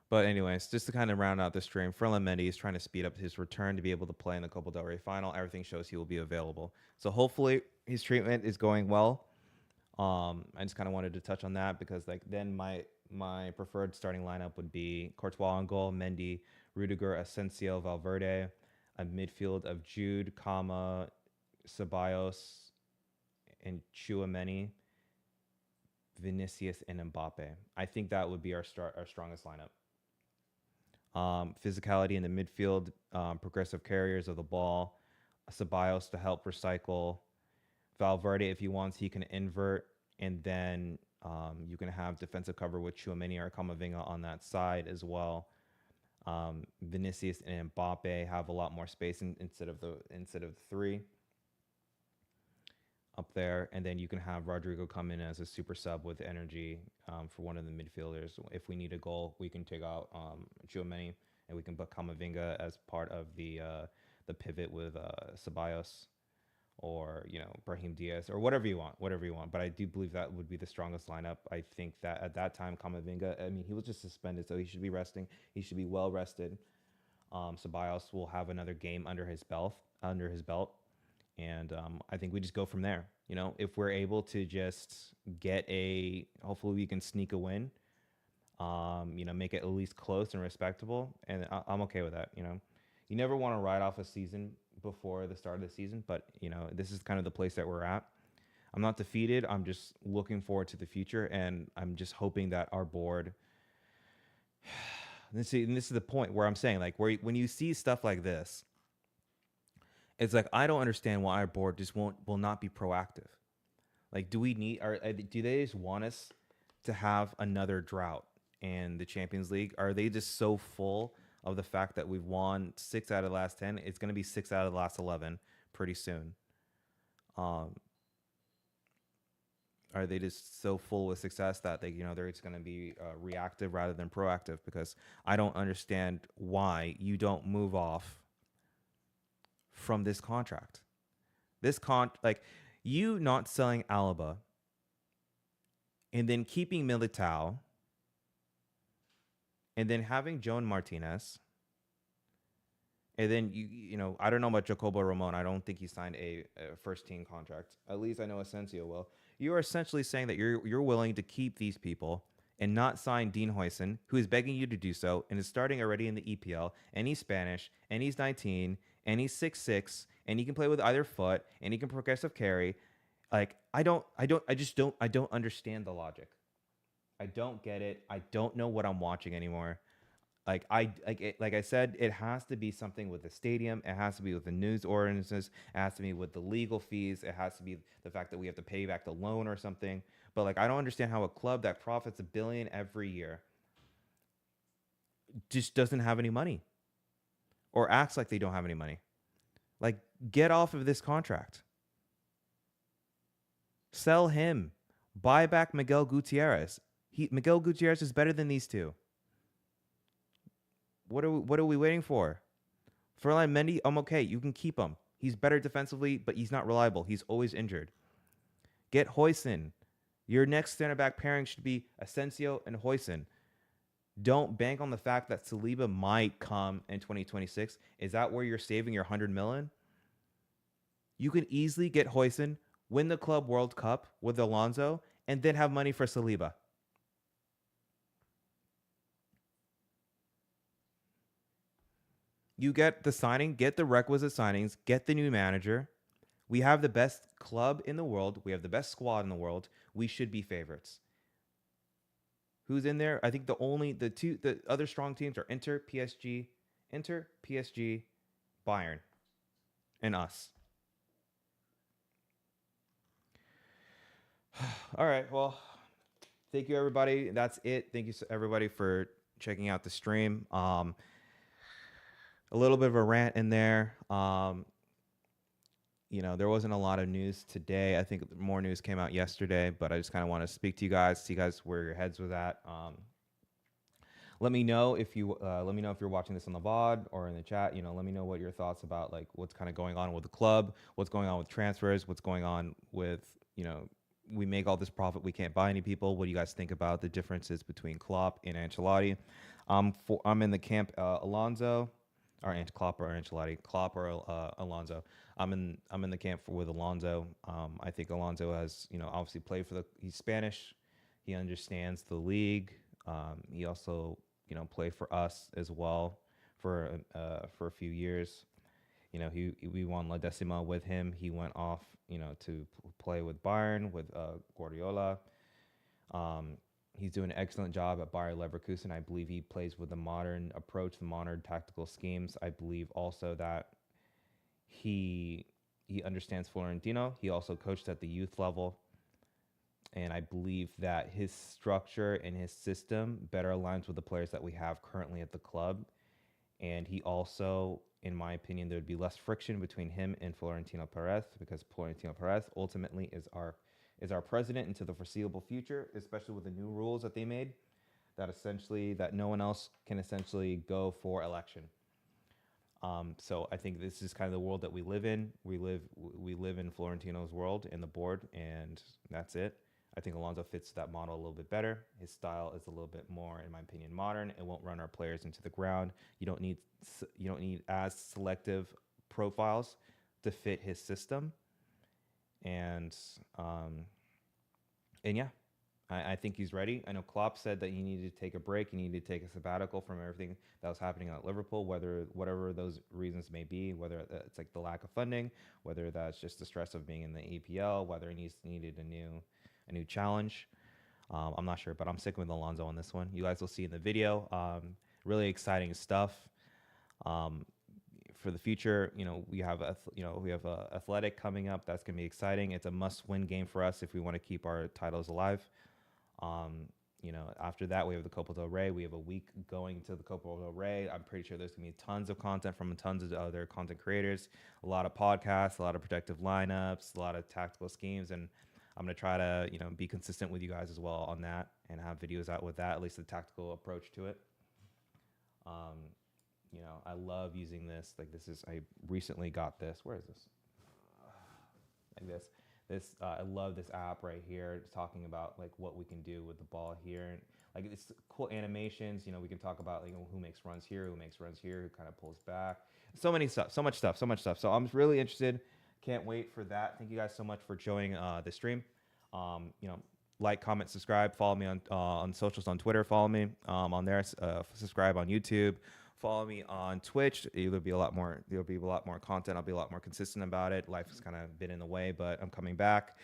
But anyways, just to kind of round out the stream, Ferland Mendy is trying to speed up his return to be able to play in the Copa del Rey final. Everything shows he will be available. So hopefully his treatment is going well. I just kind of wanted to touch on that because then my preferred starting lineup would be Courtois on goal, Mendy, Rudiger, Asensio, Valverde, a midfield of Jude, Ceballos, and Tchouaméni, Vinicius, and Mbappe. I think that would be our strongest lineup. Physicality in the midfield, progressive carriers of the ball, Ceballos to help recycle, Valverde, if he wants, he can invert, and then you can have defensive cover with Tchouaméni or Camavinga on that side as well. Vinicius and Mbappe have a lot more space instead of three up there, and then you can have Rodrigo come in as a super sub with energy for one of the midfielders. If we need a goal, we can take out Tchouaméni, and we can put Camavinga as part of the pivot with Ceballos, or Brahim Diaz, or whatever you want. But I do believe that would be the strongest lineup. I think that at that time, Camavinga, I mean, he was just suspended, so he should be resting. He should be well rested. Ceballos will have another game under his belt. And I think we just go from there. If we're able to just get hopefully we can sneak a win, make it at least close and respectable. And I'm okay with that. You never want to ride off a season before the start of the season, but this is kind of the place that we're at. I'm not defeated. I'm just looking forward to the future, and I'm just hoping that our board. This is the point where I'm saying, when you see stuff like this, it's I don't understand why our board just will not be proactive. Do we need, or do they just want us to have another drought in the Champions League? Are they just so full of the fact that we've won 6 out of the last 10? It's going to be 6 out of the last 11 pretty soon. Are they just so full with success that they're just going to be reactive rather than proactive? Because I don't understand why you don't move off from this contract. You not selling Alaba and then keeping Militao and then having Joan Martinez. And then I don't know about Jacobo Ramon. I don't think he signed a first team contract. At least I know Asensio will. You are essentially saying that you're willing to keep these people and not sign Dean Huijsen, who is begging you to do so and is starting already in the EPL, and he's Spanish, and he's 19, and he's 6'6", and he can play with either foot, and he can progressive carry. Like I don't understand the logic. I don't get it. I don't know what I'm watching anymore. Like I said, it has to be something with the stadium. It has to be with the news ordinances. It has to be with the legal fees. It has to be the fact that we have to pay back the loan or something. But like, I don't understand how a club that profits $1 billion every year just doesn't have any money or acts like they don't have any money. Like, get off of this contract. Sell him. Buy back Miguel Gutierrez. Miguel Gutierrez is better than these two. What are we waiting for? Ferland Mendy, I'm okay. You can keep him. He's better defensively, but he's not reliable. He's always injured. Get Huijsen. Your next center back pairing should be Asensio and Huijsen. Don't bank on the fact that Saliba might come in 2026. Is that where you're saving your 100 million? You can easily get Huijsen, win the Club World Cup with Alonso, and then have money for Saliba. You get the signing, get the requisite signings, get the new manager. We have the best club in the world. We have the best squad in the world. We should be favorites. Who's in there? I think the other strong teams are Inter, PSG, Bayern, and us. All right. Well, thank you everybody. That's it. Thank you everybody for checking out the stream. A little bit of a rant in there. There wasn't a lot of news today. I think more news came out yesterday, but I just kind of want to speak to you guys, see guys where your heads was at. Let me know if you're watching this on the VOD or in the chat. Let me know what your thoughts about like what's kind of going on with the club, what's going on with transfers, what's going on with we make all this profit, we can't buy any people. What do you guys think about the differences between Klopp and Ancelotti? I'm in the camp Alonso. Or Klopp or Ancelotti, Klopp or Alonso. I'm in the camp with Alonso. I think Alonso has obviously played he's Spanish. He understands the league. He also played for us as well for a few years. We won La Decima with him. He went off to play with Bayern with Guardiola. He's doing an excellent job at Bayer Leverkusen. I believe he plays with the modern approach, the modern tactical schemes. I believe also that he understands Florentino. He also coached at the youth level. And I believe that his structure and his system better aligns with the players that we have currently at the club. And he also, in my opinion, there would be less friction between him and Florentino Perez, because Florentino Perez ultimately is our president into the foreseeable future, especially with the new rules that they made, that no one else can essentially go for election. So I think this is kind of the world that we live in. We live in Florentino's world and the board, and that's it. I think Alonso fits that model a little bit better. His style is a little bit more, in my opinion, modern. It won't run our players into the ground. You don't need as selective profiles to fit his system. And yeah, I think he's ready. I know Klopp said that he needed to take a break. He needed to take a sabbatical from everything that was happening at Liverpool, whatever those reasons may be, whether it's like the lack of funding, whether that's just the stress of being in the EPL, whether he needed a new challenge. I'm not sure, but I'm sticking with Alonso on this one. You guys will see in the video. Really exciting stuff. For the future, we have Athletic coming up. That's going to be exciting. It's a must-win game for us if we want to keep our titles alive. After that, we have the Copa del Rey. We have a week going to the Copa del Rey. I'm pretty sure there's going to be tons of content from tons of other content creators, a lot of podcasts, a lot of protective lineups, a lot of tactical schemes, and I'm gonna try to be consistent with you guys as well on that and have videos out with that, at least the tactical approach to it. Um, I love using this. Like this is I recently got this. Where is this? Like this. I love this app right here. It's talking about like what we can do with the ball here. And like it's cool animations. We can talk about who makes runs here, who makes runs here, who kind of pulls back. So many stuff, so much stuff, so much stuff. So I'm really interested. Can't wait for that. Thank you guys so much for joining the stream. You know, like, comment, subscribe. Follow me on socials on Twitter. Follow me on there. Subscribe on YouTube. Follow me on Twitch. There'll be a lot more content. I'll be a lot more consistent about it. Life has kind of been in the way, but I'm coming back.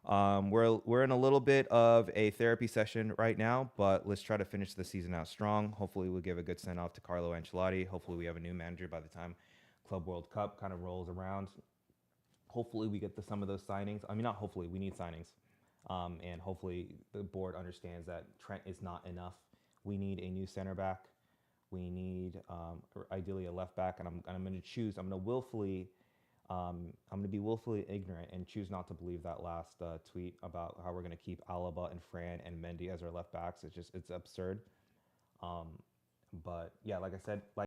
We're in a little bit of a therapy session right now, but let's try to finish the season out strong. Hopefully, we'll give a good send off to Carlo Ancelotti. Hopefully, we have a new manager by the time Club World Cup kind of rolls around. Hopefully, we get some of those signings. I mean, not hopefully, we need signings. And hopefully, the board understands that Trent is not enough. We need a new center back. We need ideally a left back, and I'm going to choose. I'm going to be willfully ignorant and choose not to believe that last tweet about how we're going to keep Alaba and Fran and Mendy as our left backs. It's absurd. But yeah, like I said, like.